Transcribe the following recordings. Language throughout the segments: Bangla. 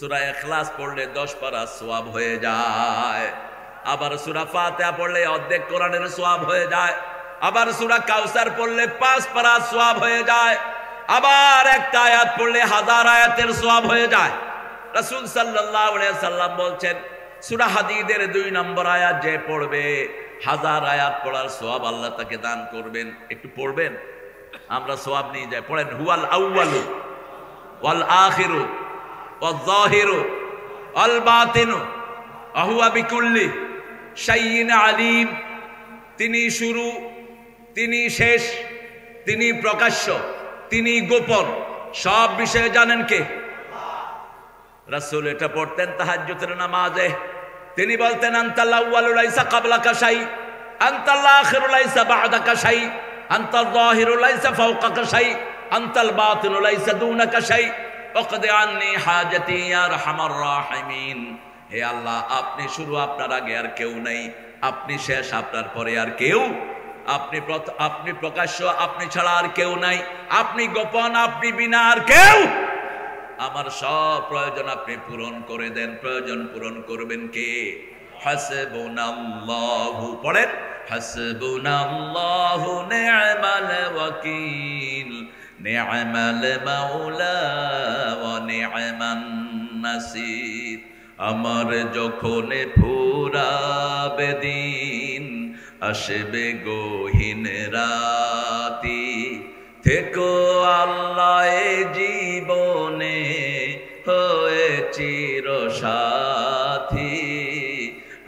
সূরা ইখলাস পড়লে 10 পারা সওয়াব হয়ে যায়। আবার সূরা ফাতিহা পড়লে অর্ধেক কোরআনের সওয়াব হয়ে যায়। আবার সূরা কাউসার পড়লে 5 পারা সওয়াব হয়ে যায়। আবার একটা আয়াত পড়লে 1000 আয়াতের সওয়াব হয়ে যায়। রাসূল সাল্লাল্লাহু আলাইহি সাল্লাম বলছেন, সূরা হাদীদের 2 নম্বর আয়াত যে পড়বে 1000 আয়াত পড়ার সওয়াব আল্লাহ তাকে দান করবেন। একটু পড়বেন, আমরা সওয়াব নিয়ে যাই। পড়েন, হুয়াল আউয়ালু ওয়াল আখিরু ওয়াজ-যাহিরু ওয়াল বাতিনু ওয়া হুয়া বিকুল্লি শাইইন আলিম। তিনি শুরু, তিনি শেষ, তিনি প্রকাশ্য, তিনি গোপন, সব বিষয়ে জানেন কে? রাসূল এটা পড়তেন তাহাজ্জুদের নামাজে। তিনি বলতেন, আনতাল আউয়ালু লাইসা ক্বাবলাকা শাই, আনতাল আখিরু লাইসা বা'দাকা শাই, আনতাল যাহিরু লাইসা ফাওকাকা শাই, আনতাল বাতিনু লাইসা দুনাকা শাই, ওয়াকদি আন্নি হাজাতি ইয়া আরহামার রাহিমিন। হে আল্লাহ, আপনি শুরু, আপনার আগে আর কেউ নাই। আপনি শেষ, আপনার পরে আর কেউ। আপনি প্রকাশ্য, আপনি ছাড়া আর কেউ নাই। আপনি গোপন, আপনি বিনা আর কেউ। আমার সব প্রয়োজন আপনি পূরণ করে দেন। প্রয়োজন পূরণ করবেন কে? হাসবুনাল্লাহু, পড়েন, হাসবুনাল্লাহু নি'মাল ওয়াকিল, নি'মাল মাওলা ওয়া নি'মান নাসির। আমার যখন ফুরাবে দিন, আসবে গহীন রাতি, থেকো আল্লাহ এ জীবনে হয়ে চির সাথী,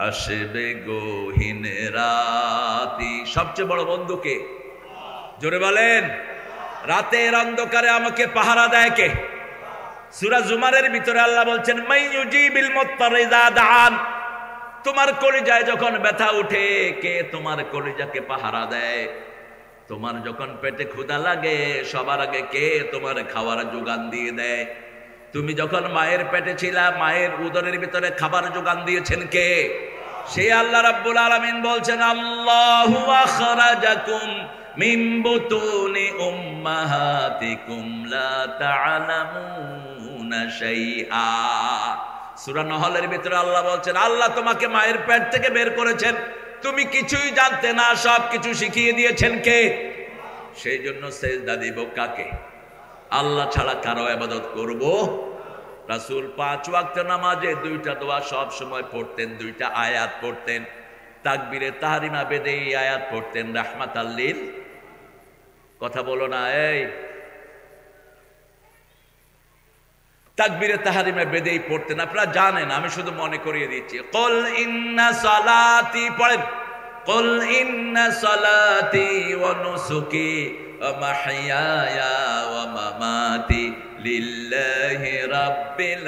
আসবে গহীন রাতি। সবচেয়ে বড় বন্ধুকে? জোরে বলেন। রাতের অন্ধকারে আমাকে পাহারা দেয় কে? সূরা জুমারের ভিতরে আল্লাহ বলছেন, মাইয়ুজিবিল মুত্তারি ইযা দাআন। তোমার কলিজায় যখন ব্যথা উঠে, কে তোমার কলিজাকে পাহারা দেয়? তোমার যখন পেটে ক্ষুধা লাগে, সবার আগে কে তোমার খাবার যোগান দিয়ে দেয়? তুমি যখন মায়ের পেটে ছিলা, মায়ের উদরের ভিতরে খাবার যোগান দিয়েছেন কে? সেই আল্লাহ রাব্বুল আলামিন বলছেন, আল্লাহু আখরাজাকুম মিন বুতুনি উম্মাহাতিকুম লা তা'লামুনা শাইআ। সূরা নহলের ভিতরে আল্লাহ বলছেন, আল্লাহ তোমাকে মায়ের পেট থেকে বের করেছেন, তুমি কিছুই জানতে না, সব কিছু শিখিয়ে দিয়েছেন কে? সেই জন্য সেজদা দিব কাকে? আল্লাহ ছাড়া কারো ইবাদত করব? রাসূল 5 ওয়াক্ত নামাজে 2টা দোয়া সব সময় পড়তেন, 2টা আয়াত পড়তেন। তাকবীরে তাহরিমা বেদে এই আয়াত পড়তেন, রাহমাতাল লিল। কথা বলো না, এই তাকবীরে তাহরিমা বেদেই পড়তেন। আপনারা জানেন, আমি শুধু মনে করিয়ে দিচ্ছি। কুল ইন্না সালাতি, পড়েন, কুল ইন্না সালাতি ওয়া নুসুকি ওয়া মাহইয়ায়া ওয়া মামাতি লিল্লাহি রাব্বিল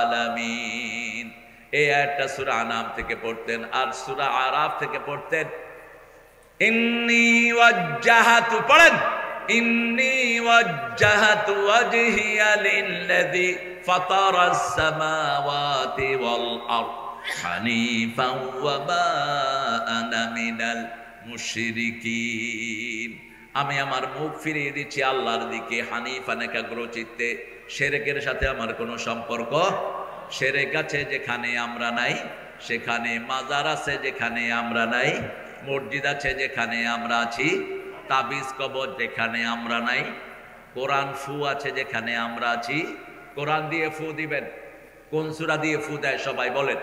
আলামিন। এই আয়াতটা সূরা আনাম থেকে পড়তেন, আর সূরা আরাফ থেকে পড়তেন, ইন্নী ওয়াজ্জাহাতু, পড়েন, ইন্নী ওয়াজ্জাহাতু ওয়াজহিয়া লিল্লাযী ফাতারাস সামাওয়াতি ওয়াল আরদ হানিফান ওয়া মা আনা মিনাল মুশরিকিন। আমি আমার মুখ ফিরিয়ে দিচ্ছি আল্লাহর দিকে, হানিফান, একাগ্রচিত্তে। শিরকের সাথে আমার কোনো সম্পর্ক। শিরক আছে যেখানে আমরা নাই, সেখানে মাজার আছে যেখানে আমরা নাই, মসজিদ আছে যেখানে আমরা আছি, তাবিজ কবর যেখানে আমরা নাই, কোরআন ফু আছে যেখানে আমরা আছি। কোরআন দিয়ে ফু দিবেন। কোন সূরা দিয়ে ফু দেয় সবাই বলেন,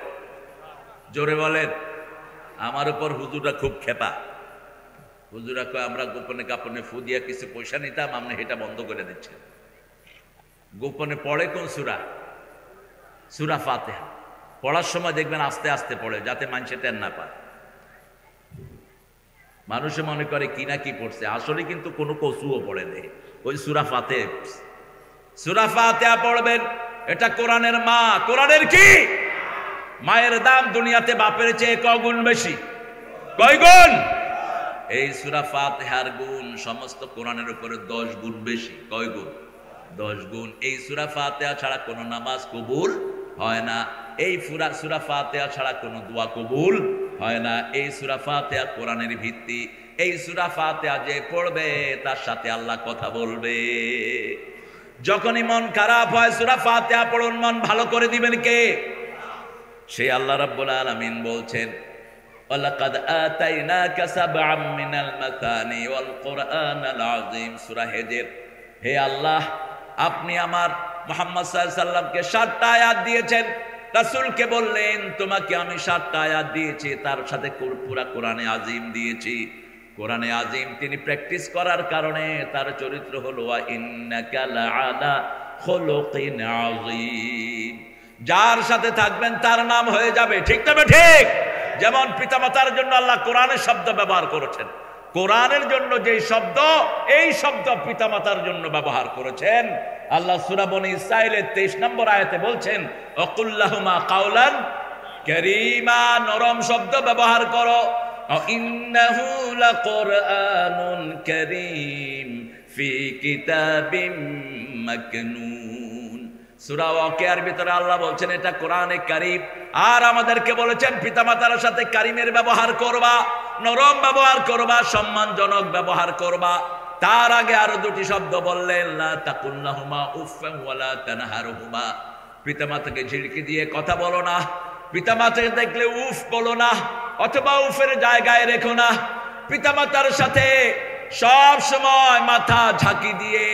জোরে বলেন। আমার উপর হুজুররা খুব খেপা। হুজুরা কয়, আমরা গোপনে কাপনে ফু দিয়ে কিছু পয়সা নিতাম, আপনি এটা বন্ধ করে দিচ্ছেন। গোপনে পড়ে কোন সূরা? সূরা ফাতিহা। পড়ার সময় দেখবেন আস্তে আস্তে পড়ে, যাতে মানুষে টের না পায়। মানুষে মনে করে কি না কি পড়ছে, আসলে কিন্তু কোনো কসুও পড়ে নেই। ওই সূরা ফাতিহা, সূরা ফাতিহা পড়বেন। এটা কোরআনের মা। কোরআনের কি? মায়ের দাম দুনিয়াতে বাপের চেয়ে কগুণ বেশি। কয় গুণ? এই সূরা ফাতিহার গুণ সমস্ত কোরআনের উপরে 10 গুণ বেশি। কয় গুণ? 10 গুণ। এই সূরা ফাতিহা ছাড়া কোনো নামাজ কবুল হয় না। এই সূরা ফাতিহা ছাড়া কোনো দোয়া কবুল হয় না। এই সূরা ফাতিহা কোরআনের ভিত্তি। এই সূরা ফাতিহা যে পড়বে তার সাথে আল্লাহ কথা বলবে। যখনই মন খারাপ হয় সূরা ফাতিহা পড়ুন, মন ভালো করে দিবেন কে? সেই আল্লাহ রাব্বুল আলামিন বলছেন ওয়ালাকাদ আতাইনাকা সাবআম মিনাল মাতানি ওয়াল কুরআনাল আযীম, সূরা হিজর। হে আল্লাহ, আপনি আমার মুহাম্মদ সাল্লাল্লাহু আলাইহি সাল্লামকে 7টা আয়াত দিয়েছেন। রাসূলকে বললেন তোমাকে আমি 7টা আয়াত দিয়েছি, তার সাথে পুরা কোরআনে আযীম দিয়েছি। কোরআনে আযীম তিনি প্র্যাকটিস করার কারণে তার চরিত্র হলো ওয়া ইন্নাকা লাআলা খুলুকিন আযীম। যার সাথে থাকবেন তার নাম হয়ে যাবে, ঠিক তবে ঠিক। যেমন পিতামাতার জন্য আল্লাহ কোরআনের শব্দ ব্যবহার করেছেন, কোরআনের জন্য যে শব্দ, এই শব্দ পিতামাতার জন্য ব্যবহার করেছেন। আল্লাহ সূরা বনী ইসরাঈলের 23 নম্বর আয়াতে বলছেন ওয়াকুল্লাহুমা কাওলান কারীমা, নরম শব্দ ব্যবহার করো। ইন্নাহু লাকুরআনুন কারীম ফি কিতাবিম মাকনুন। সূরা ওয়াকিয়ার ভিতরে আল্লাহ বলছেন এটা কোরআনে কারীম, আর আমাদেরকে বলেছেন পিতামাতার সাথে কারীমের ব্যবহার করবা, নরম ব্যবহার করবা, সম্মানজনক ব্যবহার করবা। তার আগে আরো দুটি শব্দ বললেন লা তাকুল্লাহুমা উফফান ওয়ালা তানহারহুমা, পিতামাতাকে ঝিড়কি দিয়ে কথা বলো না, পিতামাতাকে দেখলে উফ বলো না, অথবা উফের জায়গায় রেখো না। পিতামাতার সাথে সব সময় মাথা ঝাঁকি দিয়ে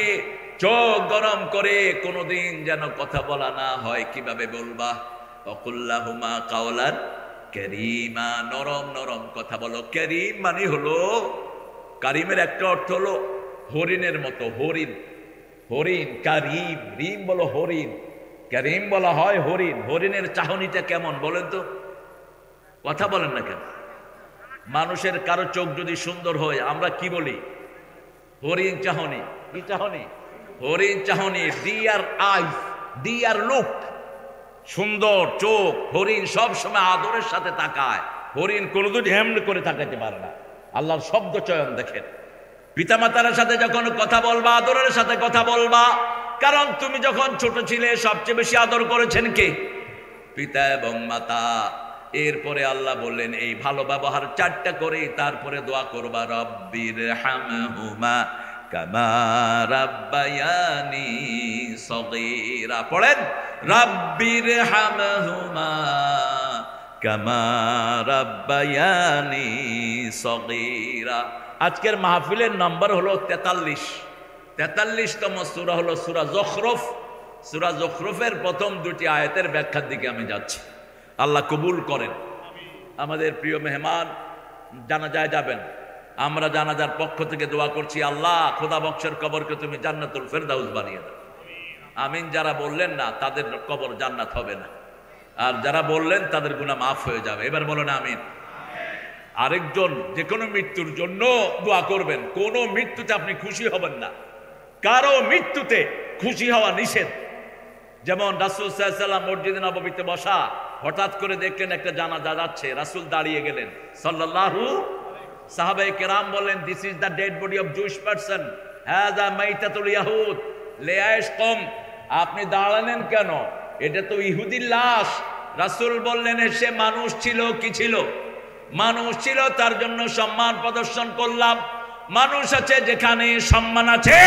চোখ গরম করে কোনোদিন যেন কথা বলা না হয়। কিভাবে বলবা? ওয়াকুল্লাহুমা কাওলান কারীমা, নরম নরম কথা বলো। কারীম মানে হলো, কারিমের একটা অর্থ হলো হরিণের মতো, হরিণ, হরিণ কারিম, রিম বলো হরিণ, কারিম বলা হয় হরিণ। হরিণের চাহনিটা কেমন বলেন তো? কথা বলেন না কেন? মানুষের কারো চোখ যদি সুন্দর হয় আমরা কি বলি? হরিণ চাহনি। কি চাহনি? হরিণ চাহনি। ডিয়ার আইস, ডিয়ার লুক, সুন্দর চোখ। হরিণ সব সময় আদরের সাথে তাকায়, হরিণ কোনোদিন হেমনে করে তাকাইতে পারে না। আল্লাহর শব্দ চয়ন দেখেন। পিতামাতার সাথে যখন কথা বলবা আদরের সাথে কথা বলবা, কারণ তুমি যখন ছোট ছিলে সবচেয়ে বেশি আদর করেছেন কে? পিতা এবং মাতা। এরপরে আল্লাহ বললেন এই ভালো ব্যবহার 4টা করে তারপরে দোয়া করবা রব্বির হামহুমা কামা রাব্বায়ানি সগীরা। পড়েন রব্বির হামহুমা কামা রাব্বায়ানি সগীরা। আজকের মাহফিলের নম্বর হলো 43। 43তম সূরা হলো সূরা যুখরুফ। সূরা যুখরুফের প্রথম 2টি আয়াতের ব্যাখ্যার দিকে আমি যাচ্ছি। আল্লাহ কবুল করেন। আমাদের প্রিয় মেহমান জানাজায় যাবেন, আমরা জানাজার পক্ষ থেকে দোয়া করছি আল্লাহ খোদা বক্সের কবরকে তুমি জান্নাতুল ফেরদাউস বানিয়ে দাও। আমিন। যারা বললেন না তাদের কবর জান্নাত হবে না, আর যারা বললেন তাদের গুনাহ মাফ হয়ে যাবে। এবার বলেন আমিন। আরেকজন যে কোনো মৃত্যুর জন্য দোয়া করবেন। কোনো মৃত্যুতে আপনি খুশি হবেন না, কারো মৃত্যুতে খুশি হওয়া নিষেধ। যেমন রাসূল সাল্লাল্লাহু আলাইহি ওয়াসাল্লাম মসজিদে নববীতে বসা, হঠাৎ করে দেখলেন একটা জানাজা যাচ্ছে, রাসূল দাঁড়িয়ে গেলেন সাল্লাল্লাহু। সাহাবায়ে কেরাম বললেন this is the dead body of Jewish person, হাযা মাইতাতুল ইয়াহুদ লিয়াইশ কম। আপনি দাঁড়ালেন কেন? এটা তো ইহুদির লাশ। রাসূল বললেন সে মানুষ ছিল। কি ছিল? মানুষ ছিল, তার জন্য সম্মান প্রদর্শন করলাম। মানুষ আছে যেখানে সম্মান আছে।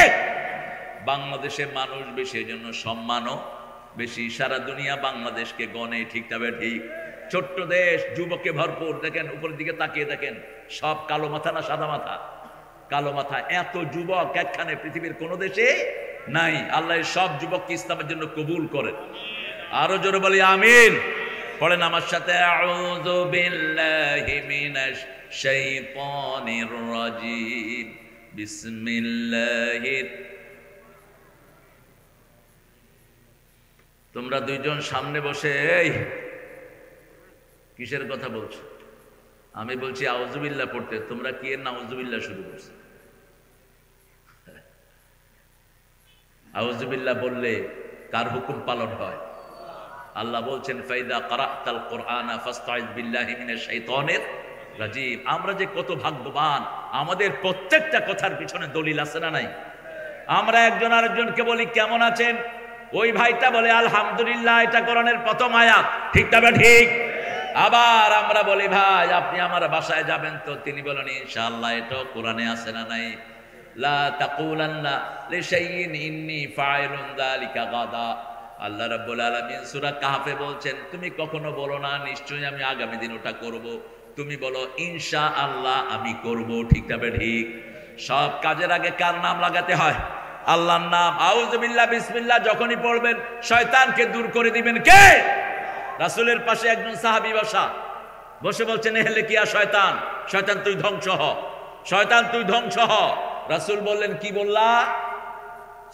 বাংলাদেশে মানুষ বেশি, এই জন্য সম্মানও বেশি। সারা দুনিয়া বাংলাদেশকে গণে, ঠিক তবে ঠিক। ছোট্ট দেশ, যুবকে ভরপুর। দেখেন উপরের দিকে তাকিয়ে দেখেন, সব কালো মাথা না সাদা মাথা? কালো মাথা। এত যুবক একখানে পৃথিবীর কোন দেশে নাই। আল্লাহ সব যুবককে ইসলামের জন্য কবুল করেন। আরো জোরে বলি আমিন। পড়েন আমার সাথে আউযু বিল্লাহি মিনাশ শাইতানির রাজিম বিসমিল্লাহির। তোমরা দুইজন সামনে বসে এই কিসের কথা বলছো? আমি বলছি আউযুবিল্লাহ পড়তে, তোমরা কি এর নাউযুবিল্লাহ শুরু করছো? আউযুবিল্লাহ বললে কার হুকুম পালন হয়? আল্লাহ বলছেন ফাইদা কারাতাল কুরআনা ফাস্তাইজ বিল্লাহি মিনাশ শাইতানির রাজিম। আমরা যে কত ভাগ্যবান, আমাদের প্রত্যেকটা কথার পিছনে দলিল আছে না নাই? আমরা একজন আরেকজনকে বলি কেমন আছেন, ওই ভাইটা বলে আলহামদুলিল্লাহ, এটা কোরআনের প্রথম আয়াত, ঠিক তবে ঠিক। আবার আমরা বলি ভাই আপনি আমার বাসায় যাবেন তো, তিনি বলেন ইনশাআল্লাহ, এটাও কোরআনে আছে না নাই? লা তাকুলান্না লিশাইইন ইন্নী ফাইলুন যালিকা গাদা। আল্লাহ রাব্বুল আলামিন সূরা কাহফে বলছেন, তুমি কখনো বলো না নিশ্চয়ই আমি আগামী দিন ওটা করব, তুমি বলো ইনশাআল্লাহ আমি করব। ঠিক তবে ঠিক। সব কাজের আগে কার নাম লাগাতে হয়? আল্লাহর নাম। আউযু বিল্লাহ বিসমিল্লাহ যখনই পড়বেন শয়তানকে দূর করে দিবেন কে? রাসূলের পাশে একজন সাহাবী বসে বলছেন, এহলে কিয়া শয়তান, শয়তান তুই ধ্বংস হ, শয়তান তুই ধ্বংস হ। রাসূল বললেন, কি বললা?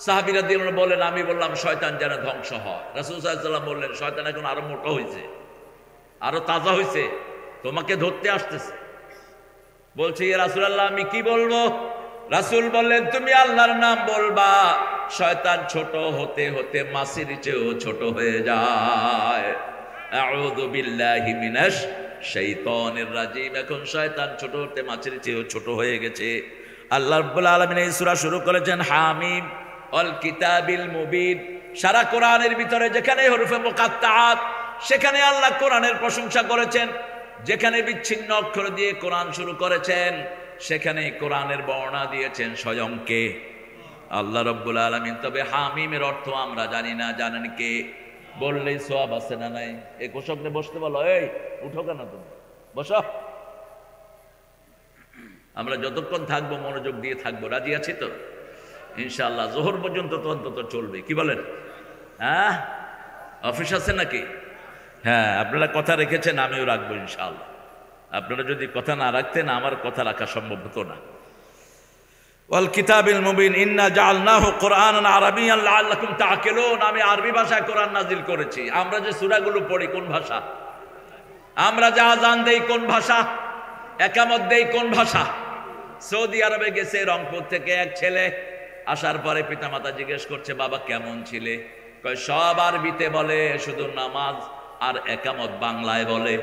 সাহাবী রাদিয়াল্লাহু আনহু বললেন, আমি বললাম শয়তান যেন ধ্বংস হয়। রাসূল সাল্লাল্লাহু আলাইহি ওয়াসাল্লাম বললেন, শয়তান এখন আরো মোটা হয়েছে, আরো তাজা হয়েছে, তোমাকে ধরতে আসতেছে। বলছে, ইয়া রাসূলুল্লাহ আমি কি বলবো? রাসূল বললেন, তুমি আল্লাহর নাম বলবা, শয়তান ছোট হতে হতে মাছির চেয়েও ছোট হয়ে যায়। আউযু বিল্লাহি মিনাশ শাইতানির রাজিম। এখন শয়তান ছোট হতে মাছির চেয়েও ছোট হয়ে গেছে। আল্লাহ রাব্বুল আলামিন এই সূরা শুরু করেছেন হামিম ওয়াল কিতাবিল মুবিন। সারা কোরআনের ভিতরে যেখানে হরফে মুকাত্তাআত সেখানে আল্লাহ কোরআনের প্রশংসা করেছেন, যেখানে বিচ্ছিন্ন অক্ষর দিয়ে কোরআন শুরু করেছেন সেখানে কোরআনের বর্ণনা দিয়েছেন স্বয়ং কে? আল্লাহ রাব্বুল আলামিন। তবে হামিমের অর্থ আমরা জানি না, জানেন কে? বললেই সওয়াব আছে না নাই? এই কোষকরে বসতে বলো, এই উঠো কেন তুমি, বসো। আমরা যতক্ষণ থাকবো মনোযোগ দিয়ে থাকবো, রাজি আছি তো? ইনশাআল্লাহ যোহর পর্যন্ত তো অন্তত চলবে, কি বলেন? হ্যাঁ, অফিস আছে নাকি? হ্যাঁ, আপনারা কথা রেখেছেন, আমিও রাখবো ইনশাআল্লাহ। আপনারা যদি কথা না রাখতেন আমার কথা রাখা সম্ভব হতো না। ওয়াল কিতাবিল মুবিন ইন্না জাআলনাহু কুরআনান আরাবিয়ান লাআল্লাকুম তাআকিলুন। আমি আরবি ভাষায় কোরআন নাজিল করেছি। আমরা যে সূরাগুলো পড়ি কোন ভাষা? আমরা যে আযান দেই কোন ভাষা? একামত দেই কোন ভাষা? সৌদি আরবে গেছে রংপুর থেকে এক ছেলে, আসার পরে পিতামাতা জিজ্ঞেস করছে, বাবা কেমন ছিলে? কয় সব আরবিতে বলে, শুধু নামাজ আর একামত বাংলায় বলে।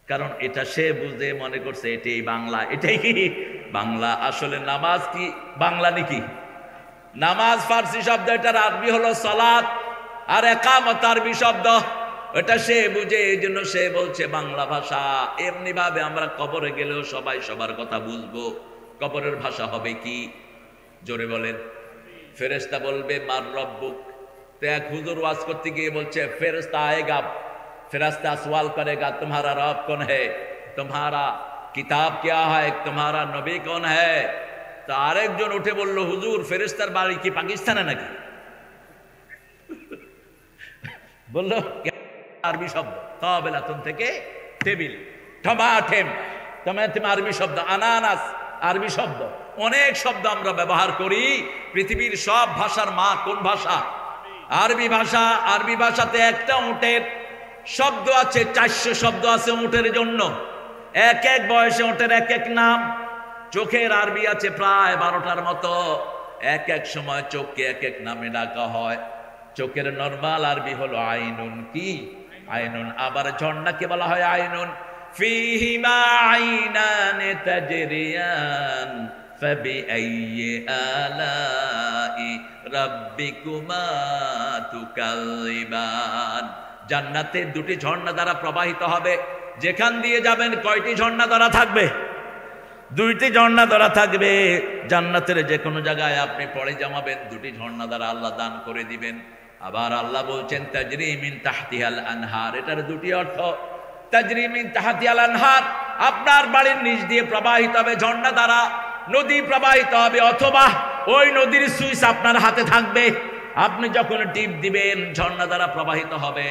কারণ এটা সে বুঝে মনে করছে এটাই বাংলা, এটাই কি বাংলা। আসলে নামাজ কি বাংলা নাকি? নামাজ ফার্সি শব্দ, এটার আরবি হলো সালাত, আর একামত আরবি শব্দ। এটা সে বুঝে, এই জন্য সে বলছে বাংলা ভাষা। এমনি ভাবে আমরা কবরে গেলেও সবাই সবার কথা বুঝবো। কবরের ভাষা হবে কি? জোরে বলেন। ফেরেশতা বলবে মার রব্বুক। তো এক হুজুর ওয়াজ করতে গিয়ে বলছে, ফেরেশতা আয়েগা, ফেরেশতা সওয়াল করেगा तुम्हारा रब कौन है, तुम्हारा किताब क्या है, तुम्हारा नबी कौन है। তো আরেকজন উঠে বলল, হুজুর ফেরেশতার বাড়ি কি পাকিস্তানে নাকি? বললো আরবি শব্দ, তাবেলাতুন থেকে টেবিল, টমাটেম টমাটেম আরবি শব্দ, আনানাস আরবি শব্দ। অনেক শব্দ আমরা ব্যবহার করি। পৃথিবীর সব ভাষার মা কোন ভাষা? আরবি ভাষা। আরবি ভাষাতে একটা উটের শব্দ আছে, 400 শব্দ আছে উটের জন্য। এক এক বয়সে উটের এক এক নাম। চোখের আরবি আছে প্রায় 12টার মতো। এক এক সময় চোখকে এক এক নামে ডাকা হয়। চোখের নরমাল আরবি হলো আইনুন। কি আইনুন? আবার ঝর্ণাকে বলা হয় আইনুন। ফিহিমা আইনান তাজরিয়ান ফাবিআইয়ি আলাই রাব্বিকুমা তুকাযিবান। জান্নাতে দুটি ঝর্ণা দ্বারা প্রবাহিত হবে। যেখান দিয়ে যাবেন কয়টি ঝর্ণা দ্বারা থাকবে? 2টি ঝর্ণা দ্বারা থাকবে। জান্নাতের যে কোনো জায়গায় আপনি পড়ে জমাবেন, 2টি ঝর্ণা দ্বারা আল্লাহ দান করে দিবেন। আবার আল্লাহ বলছেন তাজরি মিন তাহতিহাল আনহার। এটার 2টি অর্থ। তাজরি মিন তাহতিহাল আনহার, আপনার বাড়ির নিচ দিয়ে প্রবাহিত হবে ঝর্ণা দ্বারা, নদী প্রবাহিত হবে, অথবা ওই নদীর সুইচ আপনার হাতে থাকবে। আপনি যখন টিপ দিবেন ঝর্ণা দ্বারা প্রবাহিত হবে।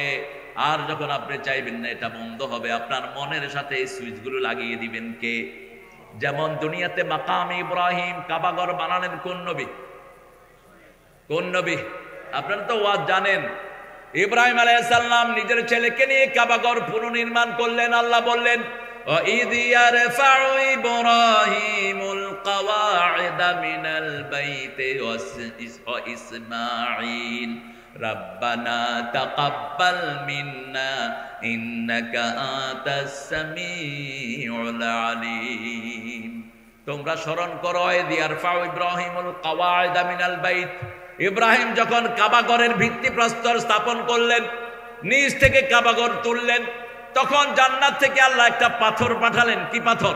আর যখন আপনি চাইবেন না এটা বন্ধ হবে, আপনার মনের সাথে এই সুইচগুলো লাগিয়ে দিবেন কে? যেমন দুনিয়াতে মাকাম ইব্রাহিম, কাবাঘর বানালেন কোন নবী? কোন নবী? আপনারা তো ওয়াজ জানেন। ইব্রাহিম আলাইহিস সালাম নিজের ছেলেকে নিয়ে কাবাঘর পুনর্নির্মাণ করলেন। আল্লাহ বললেন, وَإِذْ يَرْفَعُ إِبْرَاهِيمُ الْقَوَاعِدَ مِنَ الْبَيْتِ وَإِسْمَاعِيلُ رَبَّنَا تَقَبَّلْ مِنَّا إِنَّكَ أَنْتَ السَّمِيعُ الْعَلِيمُ। তোমরা স্মরণ করো, إِذْ يَرْفَعُ إِبْرَاهِيمُ الْقَوَاعِدَ مِنَ الْبَيْتِ। ইব্রাহিম যখন কাবাঘরের ভিত্তিপ্রস্তর স্থাপন করলেন, নিচ থেকে কাবাঘর তুললেন, তখন জান্নাত থেকে আল্লাহ একটা পাথর পাঠালেন। কি পাথর?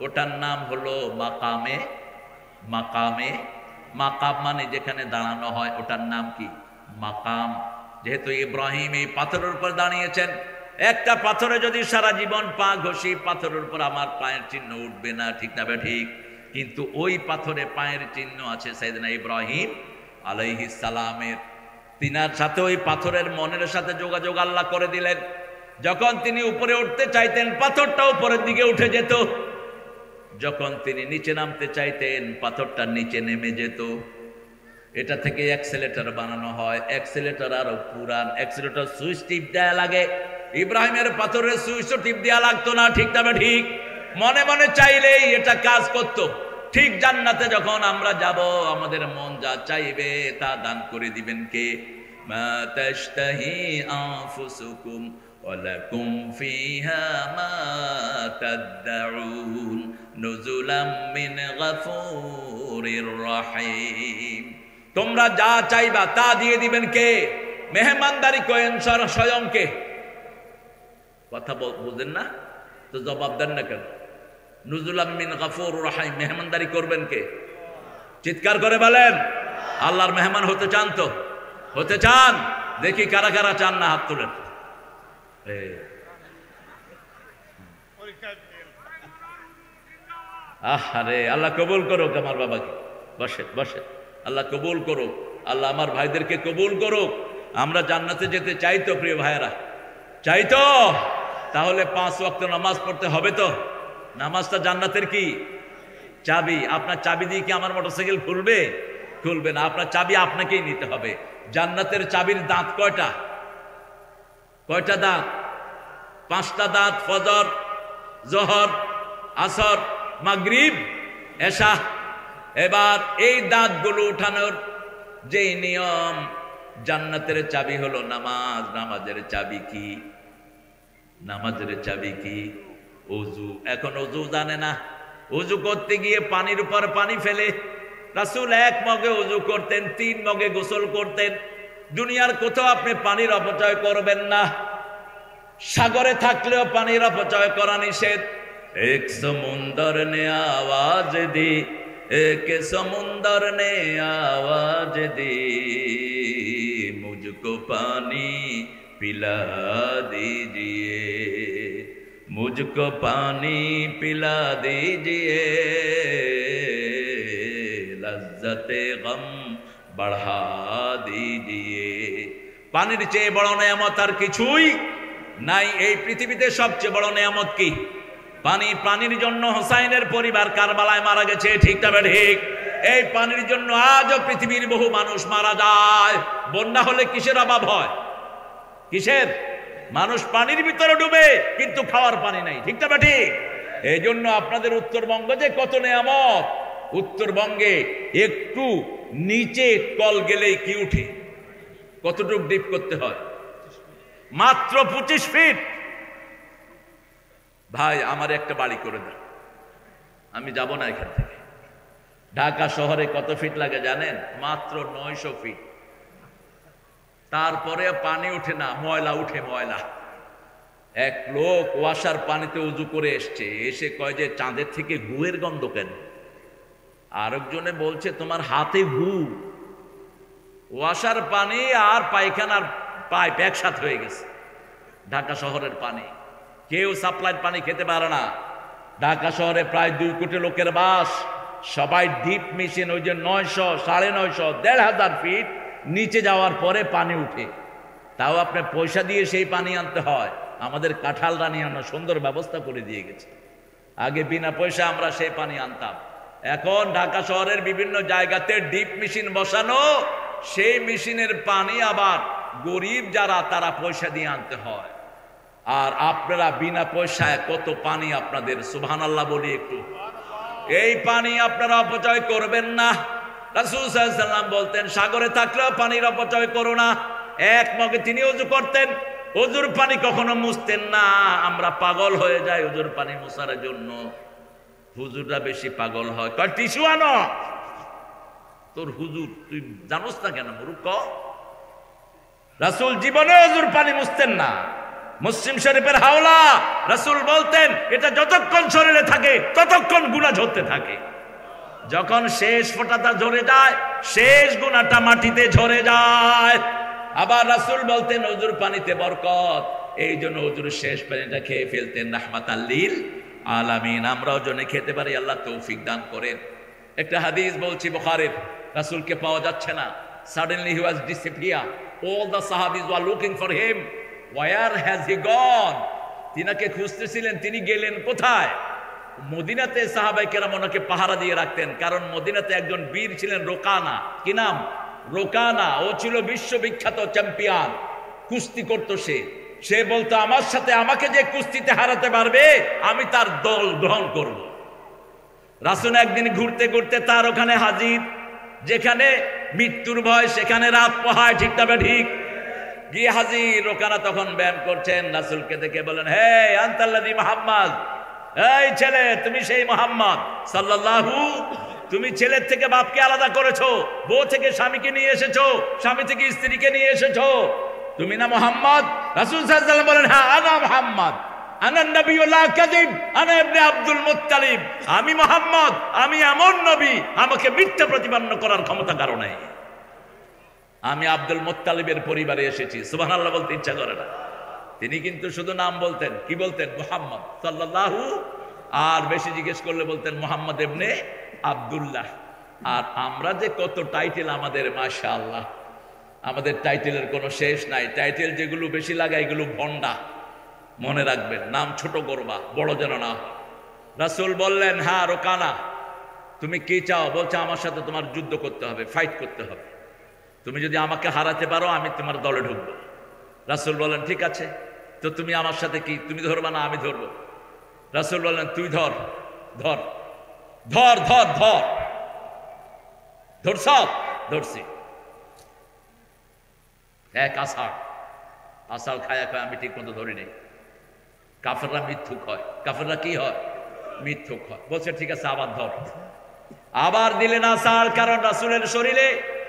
ওটার নাম হলো মাকামে মাকামে মাকাম মানে যেখানে দাঁড়ানো হয়, ওটার নাম কি? মাকাম। যেহেতু ইব্রাহিম এই পাথরের উপর দাঁড়িয়েছেন, একটা পাথরে যদি সারা জীবন পা ঘষি, পাথরের উপর আমার পায়ের চিহ্ন উঠবে না, ঠিক না ঠিক? কিন্তু ওই পাথরে পায়ের চিহ্ন আছে সাইয়েদনা ইব্রাহিম আলাইহিস সালামের। তিনার সাথে ওই পাথরের মনের সাথে যোগাযোগ আল্লাহ করে দিলেন। যখন তিনি উপরে উঠতে চাইতেন, পাথরটা উপরের দিকে উঠে যেত। যখন তিনি নিচে নামতে চাইতেন, পাথরটা নিচে নেমে যেত। এটা থেকে অ্যাক্সেলেটর বানানো হয়। অ্যাক্সেলেটর আরো পুরান, অ্যাক্সেলেটর সুইচ টিপ দেয়া লাগে। ইব্রাহিমের পাথরের সুইচও টিপ দেয়া লাগতো না, ঠিক না ঠিক? মনে মনে চাইলেই এটা কাজ করত। ঠিক জান্নাতে যখন আমরা যাব, আমাদের মন যা চাইবে তা দান করে দিবেন কে? মা তাশতাহি আনফুসুকুম ওয়ালাকুম ফিহা মা তাদউন নুজুলাম মিন গফুরির রহিম। তোমরা যা চাইবা তা দিয়ে দিবেন কে? মেহমানদারি করেন স্বয়ং কে? কথা বুঝেন না তো জবাব দেন না কেন? নুজুলাম মিন গফুরির রহিম, মেহমানদারি করবেন কে? চিৎকার করে বলেন। আল্লাহর মেহমান হতে চান তো? হতে চান? দেখি কারা কারা চান না, হাত তুলেন। আহারে, আল্লাহ কবুল করুক আমার বাবাকে। বসে বসে, আল্লাহ কবুল করুক। আল্লাহ আমার ভাইদেরকে কবুল করুক। আমরা জান্নাতে যেতে চাই তো প্রিয় ভাইয়েরা? চাই তো? তাহলে 5 ওয়াক্ত নামাজ পড়তে হবে তো। নামাজটা জান্নাতের কি চাবি। আপনার চাবি দিয়ে কি আমার মোটরসাইকেল খুলবে? খুলবে না। আপনার চাবি আপনাকেই নিতে হবে। জান্নাতের চাবির দাঁত কয়টা? কয়টা দাঁত? 5টা দাঁত। ফজর, জোহর, আসর, মাগরিব, এশা। এবার এই দাঁতগুলো উঠানোর যেই নিয়ম, জান্নাতের চাবি হলো নামাজ। নামাজের চাবি কি? নামাজের চাবি কি? ওযু। এখন ওযু জানে না। ওযু করতে গিয়ে পানির উপর পানি ফেলে। রাসূল 1 মগে ওযু করতেন, 3 মগে গোসল করতেন। দুনিয়ার কোথাও আপনি পানির অপচয় করবেন না। সাগরে থাকলেও পানির অপচয় করা নিষেধ। এক সমুন্দর নে আওয়াজ দি, এক সমুন্দর নে আওয়াজ দি, মুঝকো পানি পিলা দीजिए, मुझको पानी पिला दीजिए, लज्जते गम बढ़ा दीजिए। পানির চেয়ে বড় নিয়ামত আর কিছুই নাই এই পৃথিবীতে। সবচেয়ে বড় নিয়ামত কি? পানি। পানির জন্য হোসাইনের পরিবার কারবালায় মারা গেছে, ঠিক না ঠিক? এই পানির জন্য আজও পৃথিবীর বহু মানুষ মারা যায়। বন্যা হলে কিসের অভাব হয়? কিসের? মানুষ পানির ভিতরে ডুবে, কিন্তু খাওয়ার পানি নাই, ঠিক না ঠিক? এই জন্য আপনাদের উত্তরবঙ্গ যে কত নিয়ামত। উত্তরবঙ্গে একটু নিচে কল গেলেই কি উঠে? কতটুক ডিপ করতে হয়? মাত্র 25 ফিট। ভাই আমার একটা বাড়ি করে দেন, আমি যাব না এখান থেকে। ঢাকা শহরে কত ফিট লাগে জানেন? মাত্র 900 ফিট। তারপরে পানি ওঠে না, ময়লা উঠে, ময়লা। এক লোক ওয়াসার পানিতে উজু করে এসছে, এসে কয় যে চাঁদের থেকে গুয়ের গন্ধ কেন? আরেকজনে বলছে তোমার হাতে গু। ওয়াসার পানি আর পায়খানার পাইপ একসাথে হয়ে গেছে। ঢাকা শহরের পানি, কেউ সাপ্লাইড পানি খেতে পারে না। ঢাকা শহরে প্রায় 2 কোটি লোকের বাস। সবাই ডিপ মেশিন, ওই যে 900, 950, 1500 ফিট নিচে যাওয়ার পরে পানি উঠে। তাও আপনি পয়সা দিয়ে সেই পানি আনতে হয়। আমাদের কাঁঠাল রানী আনা সুন্দর ব্যবস্থা করে দিয়ে গেছে। আগে বিনা পয়সা আমরা সেই পানি আনতাম। এখন ঢাকা শহরের বিভিন্ন জায়গাতে ডিপ মেশিন বসানো, সেই মেশিনের পানি আবার গরিব যারা তারা পয়সা দিয়ে আনতে হয়। আর আপনারা বিনা পয়সায় কত পানি আপনাদের, সুবহানাল্লাহ বলি একটু। এই পানি আপনারা অপচয় করবেন না। রাসূল সাল্লাল্লাহু আলাইহি ওয়াসাল্লাম বলতেন সাগরে থাকলেও পানির অপচয় করো না। 1 মগে তিনি ওযু করতেন। ওযুর পানি কখনো মুছতেন না। আমরা পাগল হয়ে যাই ওযুর পানি মোছার জন্য। হুজুররা বেশি পাগল হয়, কয় টিস্যু আনো। তোর হুজুর তুই জানোস না কেন মূর্খ? রাসূল জীবনে ওযুর পানি মুছতেন না। মুসলিম শরীফের হাওলা, রাসূল বলতেন এটা যতক্ষণ শরীরে থাকে ততক্ষণ গুনাহ ঝরতে থাকে, যখন শেষ ফোঁটাটা ঝরে যায় শেষ গুনাহটা মাটিতে ঝরে যায়। আবার রাসূল বলতেন হুজুর পানিতে বরকত, এই জন্য হুজুর শেষ পানিটা খেয়ে ফেলতেন রাহমাতাল লিল আলামিন। আমরাও যেন খেতে পারি, আল্লাহ তৌফিক দান করেন। একটা হাদিস বলছি বুখারীর, রাসূলকে পাওয়া যাচ্ছে না, suddenly he was disappeared, all the sahabis were looking for him, where has he gone? তিনাকে খুঁজতেছিলেন, তিনি গেলেন কোথায়? মদিনাতে সাহাবায়ে কেরাম ওনাকে পাহারা দিয়ে রাখতেন, কারণ মদিনাতে একজন বীর ছিলেন রোকানা। কি নাম? রোকানা। ও ছিল বিশ্ববিখ্যাত চ্যাম্পিয়ন, কুস্তি করতো সে বলতো আমার সাথে আমাকে যে কুস্তিতে হারাতে পারবে আমি তার দল গ্রহণ করব। রাসূল একদিন ঘুরতে ঘুরতে তার ওখানে হাজির, যেখানে মৃত্যুর ভয় সেখানে রাত পোহায়, ঠিক তবে ঠিক গিয়ে হাজির। রোকানা তখন ব্যায়াম করছেন, রাসূলকে দেখে বলেন হে আনতাল্লাযী মুহাম্মদ, এই ছেলে তুমি সেই মুহাম্মদ সাল্লাল্লাহু, তুমি ছেলের থেকে বাপকে আলাদা করেছো, বউ থেকে স্বামীকে নিয়ে এসেছো, স্বামী থেকে স্ত্রীকে নিয়ে এসেছো, তুমি না মুহাম্মদ? রাসূল সাল্লাল্লাহু আলাইহি ওয়াসাল্লাম বলেন হ্যাঁ আনা মুহাম্মদ, আনা নবী লা কাযিব, আনা ইবনে আব্দুল মুত্তালিব, আমি মুহাম্মদ, আমি এমন নবী আমাকে মিথ্যা প্রতিপন্ন করার ক্ষমতা কারো নাই। আমি আব্দুল মুত্তালিবের পরিবারে এসেছি। সুবহানাল্লাহ বলতে ইচ্ছা করে না। তিনি কিন্তু শুধু নাম বলতেন, কি বলতেন? মুহাম্মদ সাল্লাল্লাহু, আর বেশি জিজ্ঞেস করলে বলতেন মুহাম্মদ ইবনে আব্দুল্লাহ। আর আমরা যে কত টাইটেল আমাদের, মাশাআল্লাহ, আমাদের টাইটেলের কোনো শেষ নাই। টাইটেল যেগুলো বেশি লাগায় এগুলো ভন্ডা, মনে রাখবেন, নাম ছোট করবা, বড় যেন না। রাসূল বললেন হ্যাঁ রোকানা তুমি কি চাও? বলছে আমার সাথে তোমার যুদ্ধ করতে হবে, ফাইট করতে হবে, তুমি যদি আমাকে হারাতে পারো আমি তোমার দলে ঢুকবো। রাসূল বললেন ঠিক আছে, তো তুমি আমার সাথে কি, তুমি ধরবা না আমি ধরবো? রাসূল বললেন তুই ধর, ধর ধর ধর ধর, ধরছ? ধরছি। এক আষাঢ় খায়া খায় আমি ঠিক মতো ধরি নেই। কাফেররা মিথ্যুক হয়, কাফেররা কি হয়? মিথ্যুক হয়। বলছে ঠিক আছে আবার ধর। আবার দিলেন আষাঢ়, কারণ রাসূলের শরীরে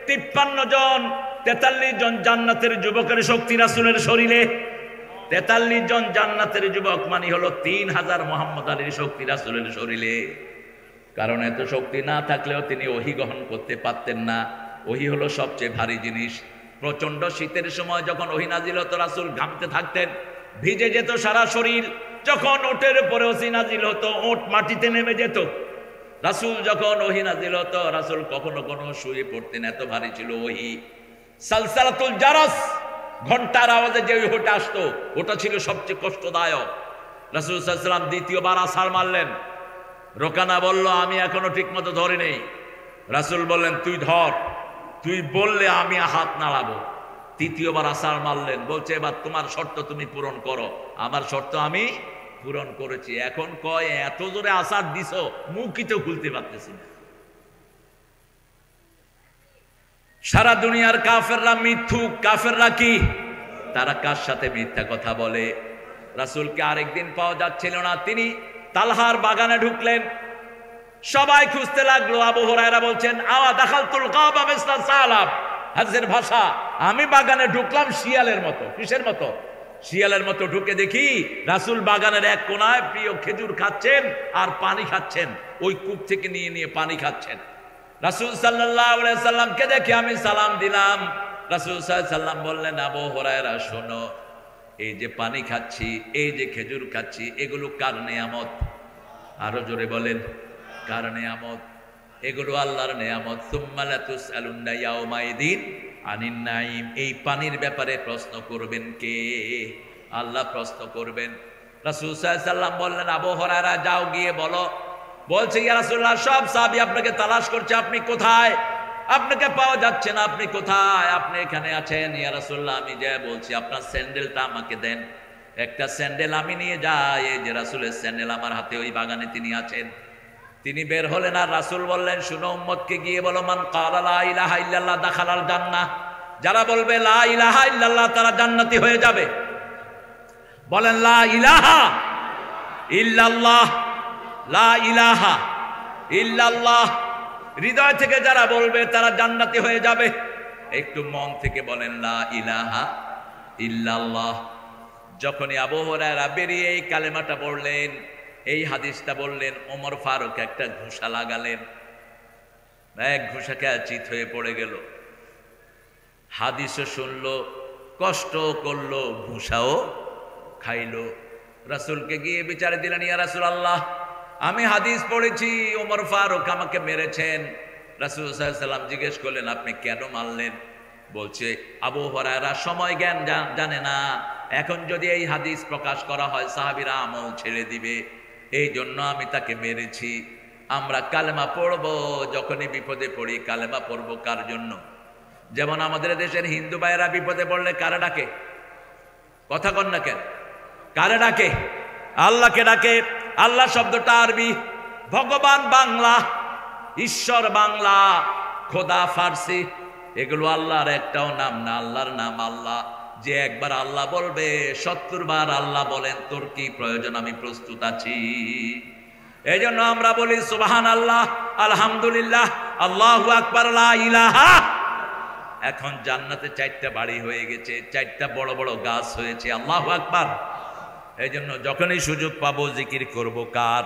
53 জন 43 জন জান্নাতের যুবকের শক্তি রাসূলের শরীরে। 43 জন জান্নাতের যুবক মানে হলো 3000 মুহাম্মদ আলীর শক্তি রাসূলের শরীরে। কারণ এত শক্তি না থাকলেও তিনি ওহী গ্রহণ করতে পারতেন না। ওহী হলো সবচেয়ে ভারী জিনিস। প্রচন্ড শীতের সময় যখন ওহী নাজিল হতো রাসূল ঘামতে থাকতেন, ভিজে যেত সারা শরীর। যখন ওটের উপরে ওহী নাজিল হতো ওট মাটিতে নেমে যেত। রাসূল যখন ওহী নাজিল হতো রাসূল কখনো কোনো শুয়ে পড়তেন, এত ভারী ছিল ওহী। সালসালাতুল জারাস, ঘন্টার আওয়াজে যে ওটা আসতো ওটা ছিল সবচেয়ে কষ্টদায়ক। রাসূল সাল্লাল্লাহু আলাইহি ওয়াসাল্লাম দ্বিতীয়বার আছাড় মারলেন। রোকানা বলল আমি এখনো ঠিক মতো ধরি নেই। রাসূল বললেন তুই ধর, তুই বললে আমি হাত নাড়াবো। তৃতীয়বার আছাড় মারলেন, বলছে এবার তোমার শর্ত তুমি পূরণ করো। আমার শর্ত আমি পূরণ করেছি। এখন কয় এত জোরে আছাড় দিছো মুখই তো খুলতে পারতেছি না। সারা দুনিয়ার কাফেররা মিথ্যুক। কাফেররা কি? তারা কার সাথে মিথ্যা কথা বলে। রাসূলকে আরেকদিন পাওয়া যাচ্ছিল না, তিনি তালহার বাগানে ঢুকলেন। সবাই খুঁজতে লাগলো। আবু হুরায়রা বলছেন আওয়া দাখালতুল গাবা মিসলা সালাব, হাজের ভাষা, আমি বাগানে ঢুকলাম শিয়ালের মতো। কিসের মতো? শিয়ালের মতো ঢুকে দেখি রাসূল বাগানের এক কোনায় প্রিয় খেজুর খাচ্ছেন আর পানি খাচ্ছেন, ওই কূপ থেকে নিয়ে নিয়ে পানি খাচ্ছেন। রাসূল সাল্লাল্লাহু আলাইহি সাল্লামকে দেখে আমি সালাম দিলাম। রাসূল সাল্লাল্লাহু আলাইহি সাল্লাম বললেন আবু হুরায়রা শোনো, এই যে পানি খাচ্ছি, এই যে খেজুর খাচ্ছি, এগুলো কার নেয়ামত? আরো জোরে বলেন, কার নেয়ামত? এগুলো আল্লাহর নেয়ামত। সুম্মা লা তুসআলুনা ইয়াউমাইদিন আনিন নাঈম। এই পানির ব্যাপারে প্রশ্ন করবেন কে? আল্লাহ প্রশ্ন করবেন। রাসূল সাল্লাল্লাহু আলাইহি সাল্লাম বললেন আবু হুরায়রা যাও গিয়ে বলো। বলছে ইয়া রাসূলুল্লাহ সব সাহাবী আপনাকে তালাশ করছে, আপনি কোথায়? আপনাকে পাওয়া যাচ্ছে না, আপনি কোথায়? আপনি এখানে আছেন। ইয়া রাসূলুল্লাহ আমি যা বলছি আপনার স্যান্ডেলটা আমাকে দেন। একটা স্যান্ডেল আমি নিয়ে যাই। এই যে রাসূলের স্যান্ডেল আমার হাতে, ওই বাগানে তিনি আছেন। তিনি বের হলেন আর রাসূল বললেন শুনো উম্মতকে গিয়ে বলো মান ক্বালা লা ইলাহা ইল্লাল্লাহ দাখালাল জান্নাহ। যারা বলবে লা ইলাহা ইল্লাল্লাহ তারা জান্নাতি হয়ে যাবে। বলেন লা ইলাহা ইল্লাল্লাহ, লা ইলাহা ইল্লাল্লাহ। হৃদয় থেকে যারা বলবে তারা জান্নাতি হয়ে যাবে। একটু মন থেকে বলেন লা ইলাহা ইল্লাল্লাহ। যখনই আবু হুরায়রা বেরিয়ে এই কালেমাটা পড়লেন, এই হাদিসটা বললেন, ওমর ফারুক একটা ঘুষা লাগালেন, এক ঘুষাকে চিত হয়ে পড়ে গেল। হাদিসও শুনলো, কষ্ট করলো, ঘুষাও খাইলো। রাসূলকে গিয়ে বিচারে দিলেন, ইয়া রাসূলুল্লাহ, আমি হাদিস পড়েছি ওমর ফারুক আমাকে মেরেছেন। রাসূল সাল্লাল্লাহু আলাইহি ওয়াসাল্লাম জিজ্ঞেস করলেন, আপনি কেন মারলেন? বলছে, আবু হুরায়রা সময় জ্ঞান জানে না, এখন যদি এই হাদিস প্রকাশ করা হয় সাহাবীরা আমল ছেড়ে দিবে, এই জন্য আমি তাকে মেরেছি। আমরা কালেমা পড়বো, যখনই বিপদে পড়ি কালেমা পড়বো কার জন্য? যেমন আমাদের দেশের হিন্দু ভাইয়েরা বিপদে পড়লে কারে ডাকে? কথা কন না কেন? কারে ডাকে? আল্লাহকে ডাকে। আল্লাহ শব্দটা আরবি, ভগবান বাংলা, ঈশ্বর বাংলা, খোদা ফার্সি, এগুলো আল্লাহর একটাও নাম না। আল্লাহর নাম আল্লাহ। যে একবার আল্লাহ বলবে ৭০ বার আল্লাহ বলেন, তোর কি প্রয়োজন? আমি প্রস্তুত আছি। এই জন্য আমরা বলি সুবহানাল্লাহ, আলহামদুলিল্লাহ, আল্লাহু আকবার, লা ইলাহা। এখন জান্নাতে ৪টা বাড়ি হয়ে গেছে, ৪টা বড় বড় গাছ হয়েছে। আল্লাহু আকবার। এই জন্য যখনই সুযোগ পাবো জিকির করব কার?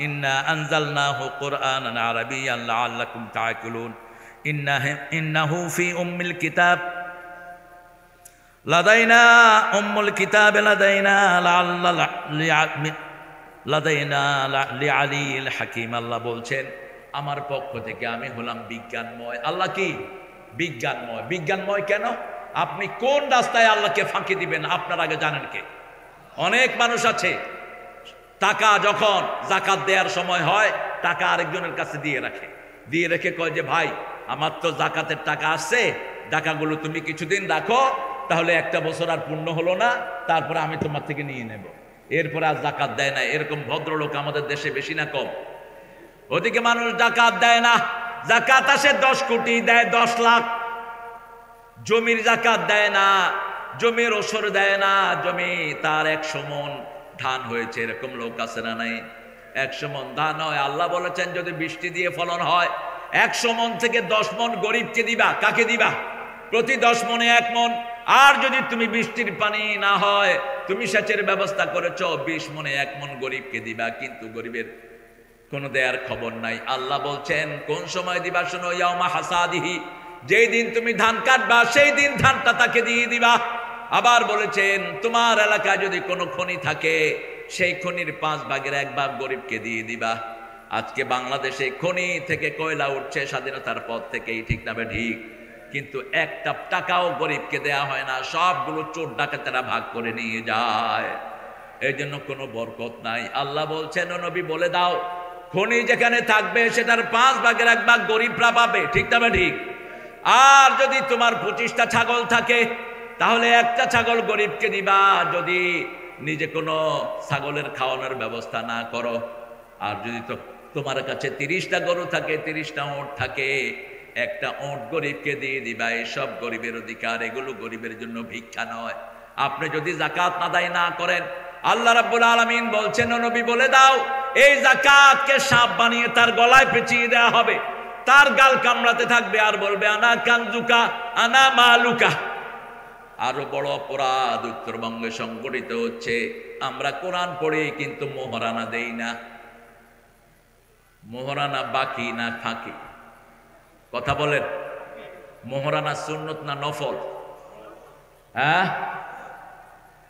ইন্না আনজালনাহু কুরআনান আরাবিয়্যান লাআল্লাকুম তা'কিলুন। ইন্নাহু ফি উম্মিল কিতাব লাদাইনা উম্মুল কিতাব লাদাইনা লাদাইনা লিআলিল হাকিম। আল্লাহ বলছেন, আমার পক্ষ থেকে আমি হলাম বিজ্ঞানময়। আল্লাহ কি বিজ্ঞানময়? বিজ্ঞানময় কেন? আপনি কোন রাস্তায় আল্লাহকে ফাঁকি দিবেন আপনার আগে জানেন কে? অনেক মানুষ আছে, টাকা যখন যাকাত দেওয়ার সময় হয় টাকা আরেকজনের কাছে দিয়ে রেখে কয় যে, ভাই আমার তো যাকাতের টাকা আসছে, টাকাগুলো তুমি কিছুদিন রাখো, তাহলে একটা বছর আর পূর্ণ হলো না, তারপরে আমি তোমার থেকে নিয়ে নেব। এরপরে আর যাকাত দেয় না। এরকম ভদ্রলোক আমাদের দেশে বেশি না কম? ওদিকে মানুষ যাকাত দেয় না, যাকাত আসে 10 কোটি, দেয় 10 লাখ। জমির যাকাত দেয় না, জমির ওসর দেয় না। জমি তার 100 মণ ধান হয়েছে, এরকম লোক আছে না নাই? 100 মণ ধান হয়, আল্লাহ বলেছেন যদি বৃষ্টি দিয়ে ফলন হয় 100 মণ থেকে 10 মণ গরিবকে দিবা। কাকে দিবা? প্রতি 10 মণে 1 মণ। আর যদি তুমি বৃষ্টির পানি না হয়, তুমি সেচের ব্যবস্থা করেছ, 20 মণে 1 মণ গরিবকে দিবা। কিন্তু গরিবের কোনো দেয়ার খবর নাই। আল্লাহ বলছেন কোন সময় দিবা? শোনো, ইয়াউমা হাসাদিহি, যেই দিন তুমি ধান কাটবা সেই দিন ধানটা তাকে দিয়ে দিবা। আবার বলেছেন তোমার এলাকায় যদি কোনো খনি থাকে সেই খনির 5 ভাগের 1 ভাগ গরিবকে দিয়ে দিবা। আজকে বাংলাদেশে খনি থেকে কয়লা উঠছে স্বাধীনতার পর থেকেই, ঠিক না ঠিক? কিন্তু একটা টাকাও গরিবকে দেয়া হয় না, সবগুলো চোর ডাকাতেরা ভাগ করে নিয়ে যায়। এই জন্য কোনো বরকত নাই। আল্লাহ বলছেন, ও নবী বলে দাও, খনি যেখানে থাকবে সেটার 5 ভাগের 1 ভাগ গরিবরা পাবে, ঠিক না ঠিক? আর যদি তোমার 25টা ছাগল থাকে তাহলে একটা ছাগল গরিবকে দিবা, যদি নিজে কোনো ছাগলের খাওয়ানোর ব্যবস্থা না করো। আর যদি তো তোমার কাছে 30টা গরু থাকে, 30টা ওঁট থাকে, একটা ওঁট গরিবকে দিয়ে দিবা। এসব গরিবের অধিকার, এগুলো গরিবের জন্য ভিক্ষা নয়। আপনি যদি যাকাত আদায় না করেন, আল্লাহ রাব্বুল আলামিন বলছেন, ও নবী বলে দাও, এই যাকাতকে সাপ বানিয়ে তার গলায় পেঁচিয়ে দেওয়া হবে, তার গাল কামড়াতে থাকবে আর বলবে আনা কানজুকা আনা মালুকা। আরো বড় অপরাধ উত্তরবঙ্গে সংঘটিত হচ্ছে। আমরা কোরআন পড়ি কিন্তু মোহরানা দেই না। মোহরানা বাকি না ফাঁকি? কথা বলেন। মোহরানা সুন্নত না নফল? হ্যাঁ,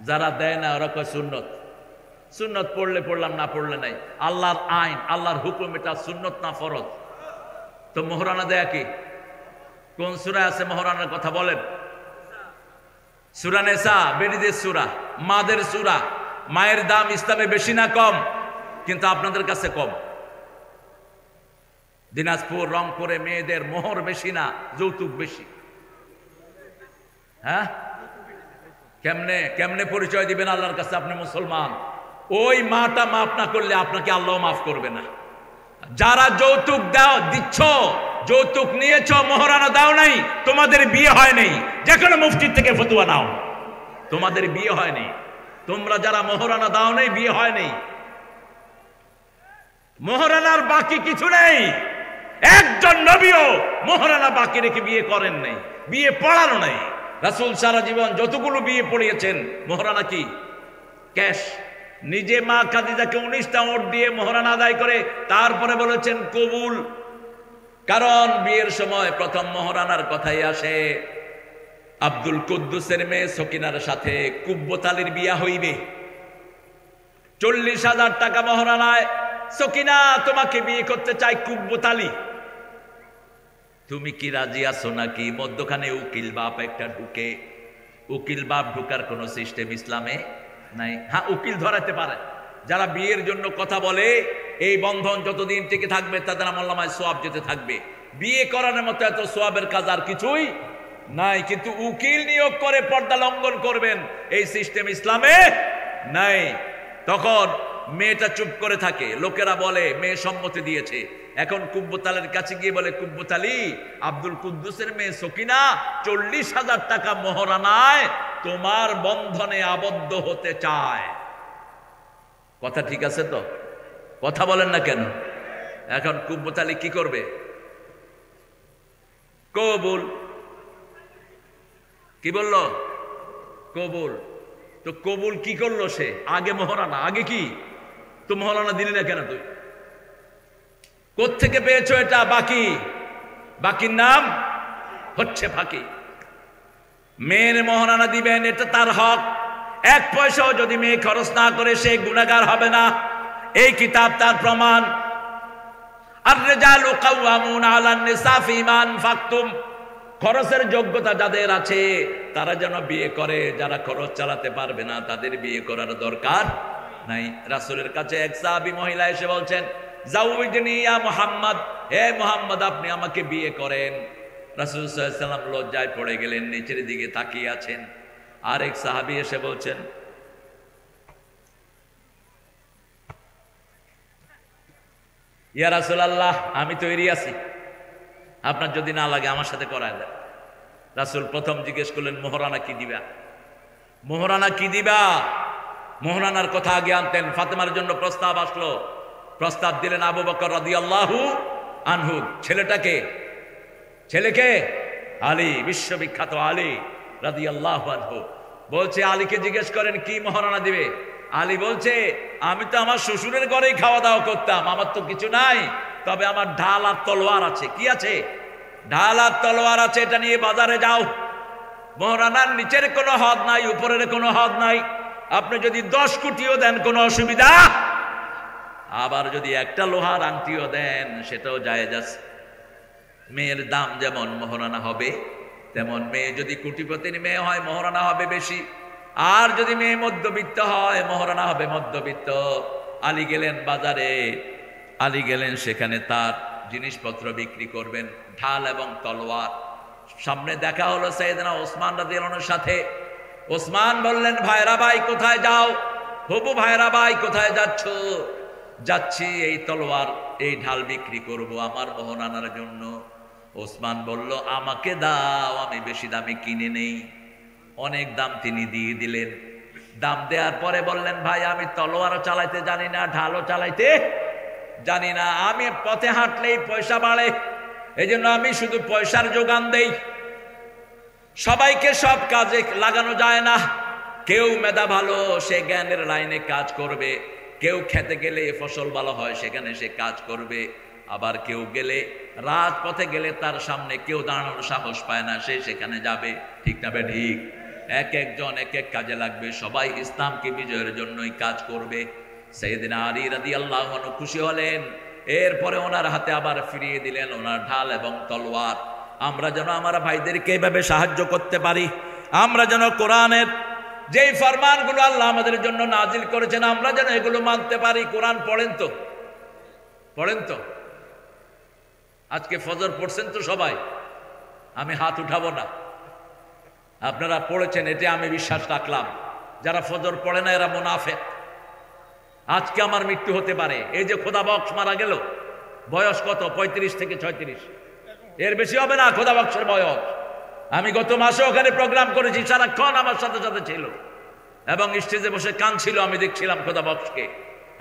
যারা দেয় না ওরা কয় সুন্নত। সুন্নত পড়লে পড়লাম, না পড়লে নাই। আল্লাহর আইন, আল্লাহর হুকুম, এটা সুন্নত না ফরজ। তো মোহরানা দেয়া কি? কোন সূরা আছে মোহরানার কথা বলেন? সূরা নিসা, বেরিদের সূরা, মাদের সূরা। মায়ের দাম ইসলামে বেশি না কম? কিন্তু আপনাদের কাছে কম। দিনাজপুর, রংপুরে মেয়েদের মোহর বেশি না যৌতুক বেশি? হ্যাঁ, কেমনে কেমনে পরিচয় দিবেন আল্লাহর কাছে আপনি মুসলমান? ওই মাটা মাফ না করলে আপনাকে আল্লাহ মাফ করবে না। যারা যৌতুক দিচ্ছ, যৌতুক নিয়েছ, মোহরানা দাও নাই, তোমাদের বিয়ে হয় নাই। যে কোনো মুফতির থেকে ফতোয়া নাও, তোমাদের বিয়ে হয় নাই। তোমরা যারা মোহরানা দাও নাই, বিয়ে হয় নাই। মোহরানার বাকি কিছু নেই। একজন নবীও মোহরানা বাকি রেখে বিয়ে করেন নাই, বিয়ে পড়ানো নাই। রাসূল সারা জীবন যতগুলো বিয়ে পড়িয়েছেন মোহরানা কি ক্যাশ। নিজে মা খাদিজাকে 19টা ওট দিয়ে মোহরানা আদায় করে তারপরে বলেছেন কবুল। কারণ বিয়ের সময় প্রথম মোহরানার কথাই আসে। আব্দুল কুদ্দুসের মেয়ে সকিনার সাথে কুব্বত আলীর বিয়া হইবে। 40,000 টাকা মোহরানায় সকিনা তোমাকে বিয়ে করতে চাই কুব্বত আলী, তুমি কি রাজি আছো নাকি? মধ্যখানে উকিল বাপ একটা ঢুকে। উকিল বাপ ঢুকার কোন সিস্টেম ইসলামে নাই। হ্যাঁ, উকিল ধরাতে পারে। যারা বিয়ের জন্য কথা বলে এই বন্ধন যতদিন টিকে থাকবে তাদের আমলনামায় সওয়াব যেতে থাকবে। বিয়ে করানোর মতো এত সওয়াবের কাজ আর কিছুই নাই। কিন্তু উকিল নিয়োগ করে পর্দা লঙ্ঘন করবেন এই সিস্টেম ইসলামে নাই। তখন মেয়েটা চুপ করে থাকে, লোকেরা বলে মেয়ে সম্মতি দিয়েছে। এখন কুব্বত আলীর কাছে গিয়ে বলে, কুব্বত আলী, আব্দুল কুদ্দুসের মেয়ে সকিনা 40,000 টাকা মোহরানায় তোমার বন্ধনে আবদ্ধ হতে চায়। কথা ঠিক আছে তো? কথা বলেন না কেন? এখন কুব্বত আলী কি করবে? কবুল। কি বলল? কবুল। তো কবুল কি করলো সে? আগে মোহরানা। আগে কি? তো মোহরানা দিলি না কেন? তুই কোত্থেকে পেয়েছো এটা? বাকি। বাকির নাম হচ্ছে ফাঁকি। মেয়ের মোহরানা দিবেন, এটা তার হক। 1 পয়সাও যদি মেয়ে খরচ না করে সে গুনাহগার হবে না। এই কিতাব তার প্রমাণ। আর-রিজালু কাওয়ামুনা আলান নিসা ফিমা আনফাকতুম। খরচের যোগ্যতা যাদের আছে তারা যেন বিয়ে করে, যারা খরচ চালাতে পারবে না তাদের বিয়ে করার দরকার নাই। রাসূলের কাছে এক সাহাবী মহিলা এসে বলছেন, জাউইজনি ইয়া মুহাম্মদ, হে মুহাম্মদ আপনি আমাকে বিয়ে করেন। রাসূল সাল্লাল্লাহু আলাইহি ওয়াসাল্লাম লজ্জায় পড়ে গেলেন, নিচের দিকে তাকিয়ে আছেন। আরেক সাহাবী এসে বলছেন, ইয়া রাসূলুল্লাহ আমি তৈরি আছি, আপনার যদি না লাগে আমার সাথে করায় দেন। রাসূল প্রথম জিজ্ঞেস করলেন, মোহরানা কি দিবা? মোহরানা কি দিবা? মোহরানার কথা আগে আনতেন। ফাতেমার জন্য প্রস্তাব আসলো, প্রস্তাব দিলেন আবু বকর রাদিয়াল্লাহু আনহু। ছেলেটাকে, ছেলেকে আলী, বিশ্ববিখ্যাত আলী রাদিয়াল্লাহু আনহু। বলছে আলীকে জিজ্ঞেস করেন কি মোহরানা দিবে। আলী বলছে, আমি তো আমার শ্বশুরের ঘরেই খাওয়া দাওয়া করতাম, আমার তো কিছু নাই, তবে আমার ঢাল আর তলোয়ার আছে। কি আছে? ঢাল আর তলোয়ার আছে, এটা নিয়ে বাজারে যাও। মোহরানার নিচের কোনো হদ নাই, উপরের কোনো হদ নাই। আপনি যদি 10 কোটিও দেন কোনো অসুবিধা, আবার যদি একটা লোহার আংটিও দেন সেটাও জায়েজ আছে। মেয়ের দাম যেমন মোহরানা হবে তেমন। মেয়ে যদি কোটিপতির মেয়ে হয় মোহরানা হবে বেশি, আর যদি মেয়ে মধ্যবিত্ত হয় মোহরানা হবে মধ্যবিত্ত। আলী গেলেন বাজারে, আলী গেলেন সেখানে তার জিনিসপত্র বিক্রি করবেন, ঢাল এবং তলোয়ার। সামনে দেখা হলো সাইয়েদনা ওসমান রাদিয়াল্লাহু আনহুর সাথে। ওসমান বললেন, ভাইরা ভাই কোথায় যাও? হবু ভাইরা ভাই কোথায় যাচ্ছ? যাচ্ছি এই তলোয়ার এই ঢাল বিক্রি করব আমার মোহরানার জন্য। ওসমান বলল, আমাকে দাও, আমি বেশি দামে কিনে নেই। অনেক দাম তিনি দিয়ে দিলেন। দাম দেওয়ার পরে বললেন, ভাই আমি তলোয়ারও চালাইতে জানি না, ঢালও চালাইতে জানি না, আমি পথে হাঁটলেই পয়সা বাড়ে, এই জন্য আমি শুধু পয়সার যোগান দেই। সবাইকে সব কাজে লাগানো যায় না। কেউ মেধা ভালো, সে জ্ঞানের লাইনে কাজ করবে। কেউ খেতে গেলে ফসল ভালো হয়, সেখানে সে কাজ করবে। আবার কেউ গেলে, রাজপথে গেলে তার সামনে কেউ দাঁড়ানোর সাহস পায় না, সে সেখানে যাবে। ঠিক না বে ঠিক? এক একজন এক এক কাজে লাগবে, সবাই ইসলামকে বিজয়ের জন্যই কাজ করবে। সাইয়েদনা আলী রাদিয়াল্লাহু আনহু খুশি হলেন। এরপরে ওনার হাতে আবার ফিরিয়ে দিলেন ওনার ঢাল এবং তলোয়ার। আমরা যেন আমার ভাইদেরকে এইভাবে সাহায্য করতে পারি, আমরা যেন কোরআনের যেই ফরমানগুলো আল্লাহ আমাদের জন্য নাজিল করেছেন আমরা যেন এগুলো মানতে পারি। কোরআন পড়েন তো? পড়েন তো? আজকে ফজর পড়ছেন তো সবাই? আমি হাত উঠাবো না, আপনারা পড়েছেন এটা আমি বিশ্বাস রাখলাম। যারা ফজর পড়ে না এরা মুনাফিক। আজকে আমার মৃত্যু হতে পারে। এই যে খোদা বক্স মারা গেল, বয়স কত? 35 থেকে 36, এর বেশি হবে না খোদা বক্সের বয়স। আমি গত মাসে ওখানে প্রোগ্রাম করেছি, সারাক্ষণ আমার সাথে সাথে ছিল এবং স্টেজে বসে কাঁদছিল, আমি দেখছিলাম খোদা বক্সকে।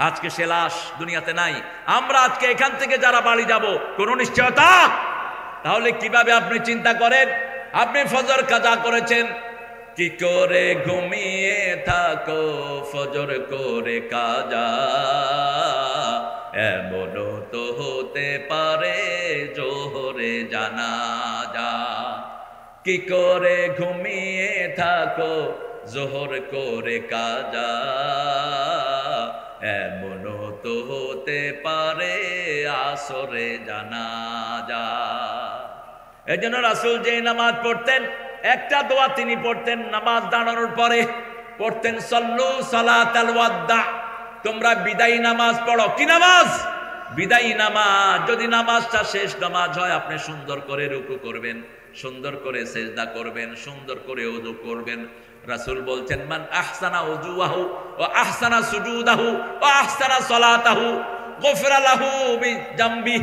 আজকে সে লাশ দুনিয়াতে নাই। আমরা আজকে এখান থেকে যারা বাড়ি যাব কোন নিশ্চয়তা? তাহলে কিভাবে আপনি চিন্তা করেন, আপনি ফজর কাজা করেছেন, কি করে ঘুমিয়ে থাকো ফজর করে কাজা, এমনও তো হতে পারে জোহরে জানাজা। কি করে ঘুমিয়ে থাকো জোহর করে কাজা, এমনও তো হতে পারে আসরে জানাজা। এই জন্য রাসূল যে নামাজ পড়তেন, একটা দোয়া তিনি পড়তেন নামাজ দাঁড়ানোর পরে, পড়তেন সল্লু সালাতাল ওয়াদা, তোমরা বিদায়ী নামাজ পড়ো। কি নামাজ? বিদায়ী নামাজ। যদি নামাজটা শেষ নামাজ হয়, আপনি সুন্দর করে রুকু করবেন, সুন্দর করে সিজদা করবেন, সুন্দর করে ওযু করবেন। রাসূল বলছেন মান আহসানা ওযুহু ওয়া আহসানা সুজুদাহু ওয়া আহসানা সালাতাহু গুফিরা লাহু বিজামবি।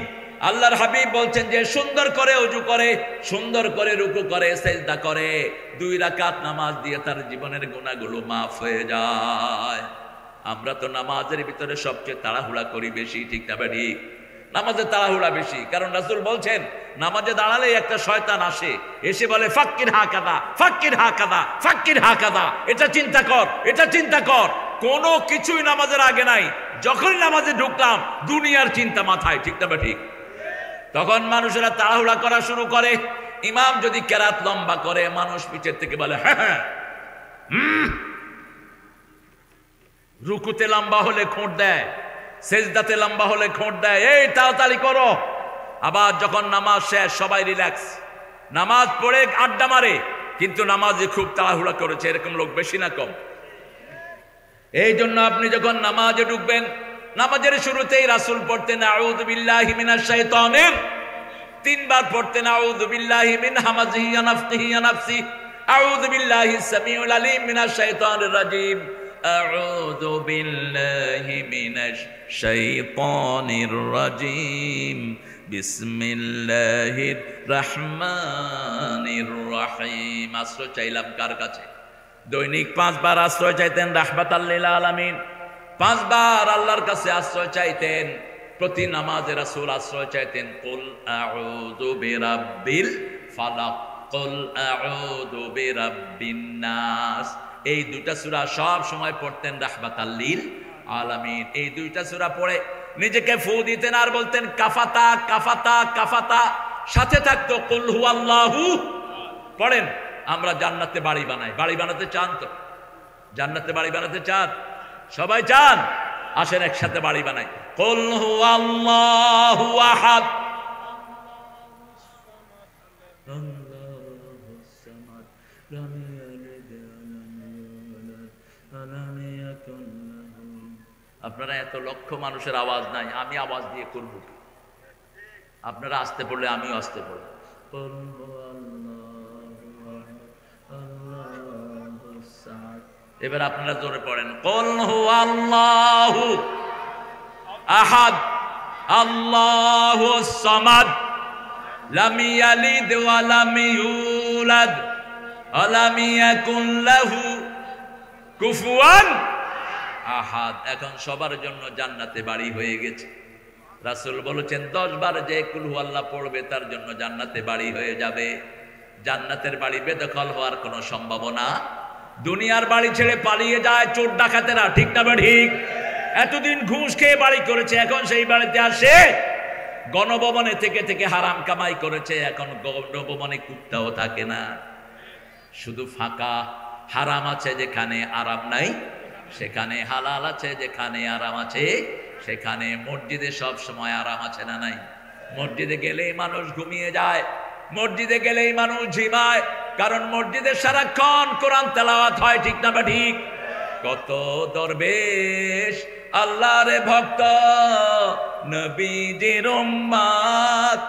আল্লাহর হাবিব বলছেন যে সুন্দর করে ওযু করে, সুন্দর করে রুকু করে, সিজদা করে, 2 রাকাত নামাজ দিয়ে তার জীবনের গুনাহগুলো মাফ হয়ে যায়। আমরা তো নামাজের ভিতরে সবচেয়ে তাড়াহুড়া করি বেশি, ঠিক না ঠিক? নামাজে তাড়াহুড়া বেশি, কারণ রাসূল বলছেন নামাজে দাঁড়ালে একটা শয়তান আসে, এসে বলে ফাক্কির হাকাদা, ফাক্কির হাকাদা, ফাক্কির হাকাদা, এটা চিন্তা কর, এটা চিন্তা কর। কোনো কিছুই নামাজের আগে নাই। যখনই নামাজে ঢুকলাম দুনিয়ার চিন্তা মাথায়, ঠিক না ঠিক? তখন মানুষেরা তাড়াহুড়া করা শুরু করে। ইমাম যদি কেরাত লম্বা করে, মানুষ পিছের থেকে বলে হ্যাঁ হ্যাঁ, রুকুতে লম্বা হলে খোঁট দেয়, সেজদাতে লম্বা হলে খোঁট দেয়, এই তাড়াতাড়ি করো। আবার যখন নামাজ শেষ সবাই রিল্যাক্স, নামাজ পড়ে আড্ডা মারে, কিন্তু নামাজে খুব তাড়াহুড়া করেছে, এরকম লোক বেশি না কম? এই জন্য আপনি যখন নামাজে ঢুকবেন, নামাজের শুরুতেই রাসূল পড়তেন আউযু বিল্লাহি মিনাশ শাইতানির, 3 বার পড়তেন আউযু বিল্লাহি মিন হামাজিহি ওয়া নাফসিহি ওয়া নাফসি, আউযু বিল্লাহিস সামিউল আলিম মিনাশ শাইতানির রাজিম, আউযু বিল্লাহি মিনাশ শাইতানির রাজিম, বিসমিল্লাহির রহমানির রহিম। আশ্রয় চাইলাম কার কাছে? দৈনিক 5 বার আশ্রয় চাইতেন রাহমাতাল লিল আলামিন, 5 বার আল্লাহর কাছে আশ্রয় চাইতেন। প্রতি নামাজে রাসূল আশ্রয় চাইতেন কুল আউযু বিরাব্বিল ফালাক, কুল আউযু বিরাব্বিন নাস। এই 2টা সূরা সব সময় পড়তেন রাহমাতাল লিল আলামিন। এই 2টা সূরা পড়ে নিজেকে ফু দিতেন আর বলতেন কাফাতা কাফাতা কাফাতা। সাথে থাকতো কুল হুয়াল্লাহু। পড়েন, আমরা জান্নাতে বাড়ি বানাই। বাড়ি বানাতে চান তো? জান্নাতে বাড়ি বানাতে চান? সবাই চান? আসেন একসাথে বাড়ি বানাই। কুল হুয়াল্লাহু আহাদ, আল্লাহুস সামাদ, লাম ইয়ালিদ ওয়া লাম ইয়াকুল লাহু। আপনারা এত লক্ষ মানুষের আওয়াজ নাই, আমি আওয়াজ দিয়ে করব। আপনারা আসতে পড়লে আমিও আসতে পড়ব। কুল হুয়াল্লাহু আল্লাহুস সামাদ। এবার আপনারা জোরে পড়েন কুল হুয়াল্লাহু আহাদ, আল্লাহুস সামাদ, লাম ইয়ালিদ ওয়া লাম ইউলাদ ওয়া লাম ইয়াকুল লাহু কুফুয়ান আহাদ। এখন সবার জন্য জান্নাতে বাড়ি হয়ে গেছে। রাসূল বলেছেন 10 বার যে কুল হুয়াল্লাহ পড়বে তার জন্য জান্নাতে বাড়ি হয়ে যাবে। জান্নাতের বাড়ি বেদখল হওয়ার কোনো সম্ভাবনা। দুনিয়ার বাড়ি ছেড়ে পালিয়ে যায় চোর ডাকাতেরা, ঠিক না ঠিক? এতদিন ঘুষ খেয়ে বাড়ি করেছে, এখন সেই বাড়িতে আসে গণভবনে থেকে থেকে হারাম কামাই করেছে, এখন গণভবনে কুত্তাও থাকে না, শুধু ফাঁকা। হারাম আছে যেখানে আরাম নাই সেখানে, হালাল আছে যেখানে আরাম আছে সেখানে। মসজিদে সব সময় আরাম আছে না নাই? মসজিদে গেলেই মানুষ ঘুমিয়ে যায়, মসজিদে গেলেই মানুষ ঝিমায়, কারণ মসজিদে সারাক্ষণ কোরআন তেলাওয়াত হয়, ঠিক না ঠিক? কত দরবেশ আল্লাহর ভক্ত নবীজির উম্মত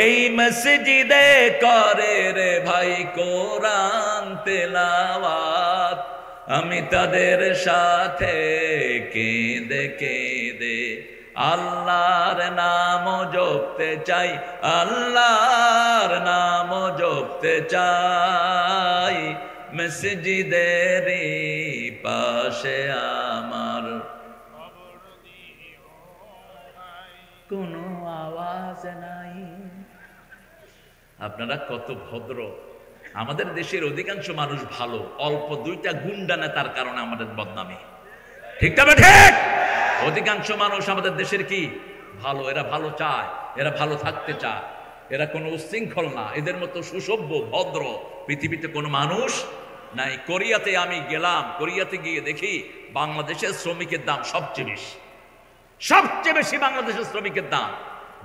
এই মসজিদে করে রে ভাই কোরআন তেলাওয়াত। আমি তাদের সাথে কেঁদে কেঁদে আল্লাহর নাম জপতে চাই, আল্লাহর নাম জপতে চাই। মসজিদের পাশে আমার কোনো আওয়াজ নাই। আপনারা কত ভদ্র, আমাদের দেশের অধিকাংশ মানুষ ভালো, অল্প দুইটা গুন্ডা নেতার কারণে আমাদের বদনামি। ঠিক তবে ঠিক, অধিকাংশ মানুষ আমাদের দেশের কি ভালো, এরা ভালো চায়, এরা ভালো থাকতে চায়, এরা কোনো উচ্ছৃঙ্খল না, এদের মতো সুসভ্য ভদ্র পৃথিবীতে কোনো মানুষ নাই। কোরিয়াতে আমি গেলাম, কোরিয়াতে গিয়ে দেখি বাংলাদেশের শ্রমিকের দাম সবচেয়ে বেশি, সবচেয়ে বেশি বাংলাদেশের শ্রমিকের দাম।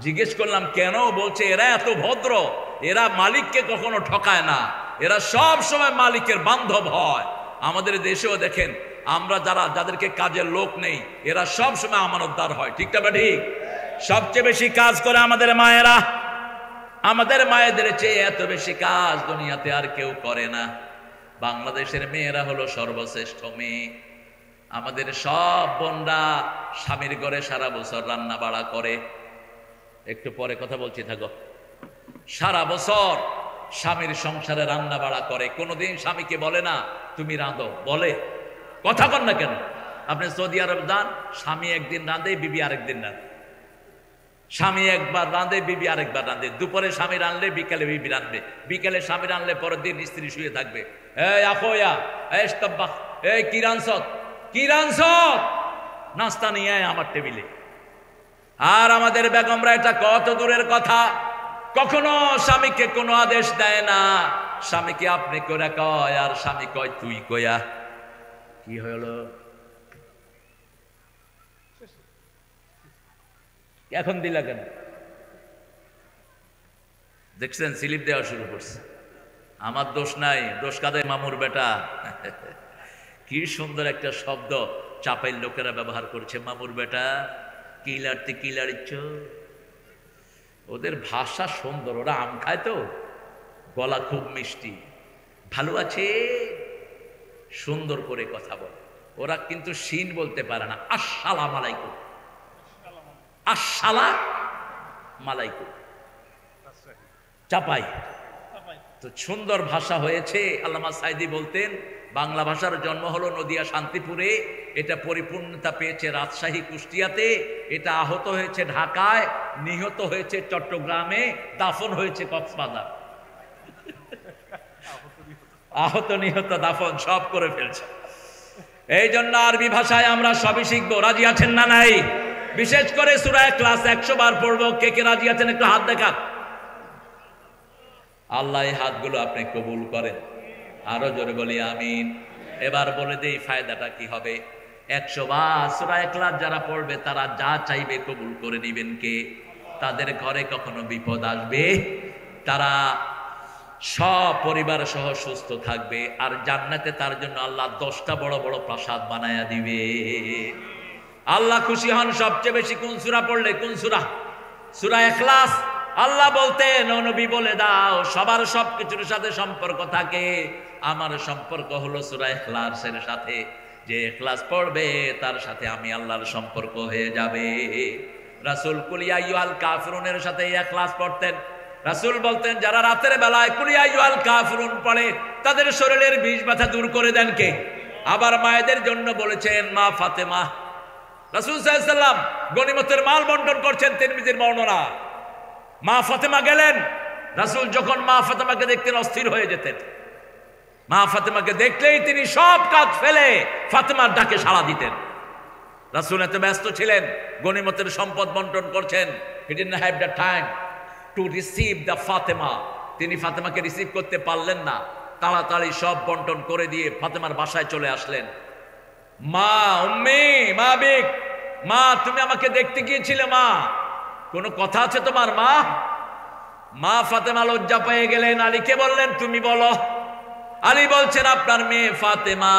জিজ্ঞেস করলাম কেন? বলছে এরা এত ভদ্র, এরা মালিককে কখনো ঠকায় না, এরা সব সময় মালিকের বান্ধব হয়। আমাদের দেশেও দেখেন আমরা যাদেরকে কাজের লোক নেই, এরা সব সময় আমানতদার হয়। ঠিক না ঠিক? সবচেয়ে বেশি কাজ করে আমাদের মায়েরা, আমাদের মায়েদের চেয়ে এত বেশি কাজ দুনিয়াতে আর কেউ করে না। বাংলাদেশের মেয়েরা হলো সর্বশ্রেষ্ঠ মেয়ে। আমাদের সব বোনরা স্বামীর ঘরে সারা বছর রান্না বাড়া করে। একটু পরে কথা বলছি, থাকো। সারা বছর স্বামীর সংসারে রান্না বাড়া করে, কোনোদিন স্বামীকে বলে না তুমি রাঁধো, বলে? কথা কন না কেন? আপনি সৌদি আরব যান, স্বামী একদিন রাঁধে, বিবি আরেকদিন রাঁধে। স্বামী একবার রাঁধে, বিবি আরেকবার রাঁধে। দুপুরে স্বামী রাঁধলে বিকেলে বিবি রাঁধবে, বিকেলে স্বামী রাঁধলে পরের দিন স্ত্রী শুয়ে থাকবে। এই আখোয়া, এই স্তব্বা, এই কি রাঁধছত, কি রাঁধছত, নাস্তা নিয়ে আয় আমার টেবিলে। আর আমাদের বেগমরা এটা কত দূরের কথা, কখনো স্বামীকে কোনো আদেশ দেয় না। স্বামীকে আপনি করে কয়, আর স্বামী কয় তুই কয়া। কি হলো এখন দিলা কেন? দেখছেন স্লিপ দেওয়া শুরু করছে। আমার দোষ নাই, দোষ কাদের? মামুর বেটা। কি সুন্দর একটা শব্দ চাপাইল লোকেরা ব্যবহার করছে, মামুর বেটা, কি লাড়তে কি লাড়িচ্ছ। ওদের ভাষা সুন্দর, ওরা আম খায় তো, গলা খুব মিষ্টি, ভালো আছে, সুন্দর করে কথা বলে। ওরা কিন্তু শিন বলতে পারে না, আসসালাম আলাইকুম, আসসালাম আলাইকুম, চাপাই। তো সুন্দর ভাষা হয়েছে। আল্লামা সাইদি বলতেন বাংলা ভাষার জন্ম হলো নদিয়া শান্তিপুরে, এটা পরিপূর্ণতা পেয়েছে রাজশাহী কুষ্টিয়াতে, এটা আহত হয়েছে ঢাকায়, নিহত হয়েছে চট্টগ্রামে, দাফন হয়েছে কক্সবাজার। আহত নিহত দাফন সব করে ফেলছে। এই জন্য আরবি ভাষায় আমরা সবই শিখবো। রাজি আছেন না নাই? বিশেষ করে সূরা ইখলাস 100 বার পড়বো। কে কে রাজি আছেন একটু হাত দেখান। আল্লাহ এই হাতগুলো আপনি কবুল করেন। আরো জোরে বলি আমিন। এবার বলে দেই ফায়দাটা কি হবে। 100 বার সূরা ইখলাস যারা পড়বে তারা যা চাইবে কবুল করে নিবেন কে? তাদের ঘরে কখনো বিপদ আসবে, তারা সব পরিবার সহ সুস্থ থাকবে, আর জান্নাতে তার জন্য আল্লাহ 10টা বড় বড় প্রাসাদ বানায়া দিবে। আল্লাহ খুশি হন সবচেয়ে বেশি কোন সূরা পড়লে? কোন সূরা? সূরা ইখলাস। আল্লাহ বলতেন ও নবী বলে দাও সবার সবকিছুর সাথে সম্পর্ক থাকে, আমার সম্পর্ক হলো সূরা ইখলাসের সাথে। যে ইখলাস পড়বে তার সাথে আমি আল্লাহর সম্পর্ক হয়ে যাবে। রাসূল কুল ইয়া আইয়ুহাল কাফিরুনের সাথে ইখলাস পড়তেন। রাসূল বলতেন যারা রাতের বেলায় কুল ইয়া আইয়ুহাল কাফিরুন পড়ে তাদের শরীরের বিষ ব্যথা দূর করে দেন কে? আবার মায়েদের জন্য বলেছেন মা ফাতেমা। রাসূল সাল্লাল্লাহু আলাইহি ওয়াসাল্লাম গনিমতের মাল বন্টন করছেন, তিরমিজির বর্ণনা। মা ফাতেমা গেলেন, রাসূল যখন মা ফাতেমাকে দেখতেন অস্থির হয়ে যেতেন। মা ফাতেমাকে দেখলেই তিনি সব কাজ ফেলে ফাতেমার ডাকে সাড়া দিতেন। রাসূল এত ব্যস্ত ছিলেন, গনিমতের সম্পদ বন্টন করছেন। He didn't have the time to receive the Fatema. তিনি ফাতেমাকে রিসিভ করতে পারলেন না। তাড়াতাড়ি সব বন্টন করে দিয়ে ফাতেমার বাসায় চলে আসলেন। মা উম্মি, মা বিক, মা তুমি আমাকে দেখতে গিয়েছিলে, মা কোনো কথা আছে তোমার? মা মা ফাতেমা লজ্জা পেয়ে গেলেন। আলীকে বললেন তুমি বলো। আলী বলছেন আপনার মেয়ে ফাতেমা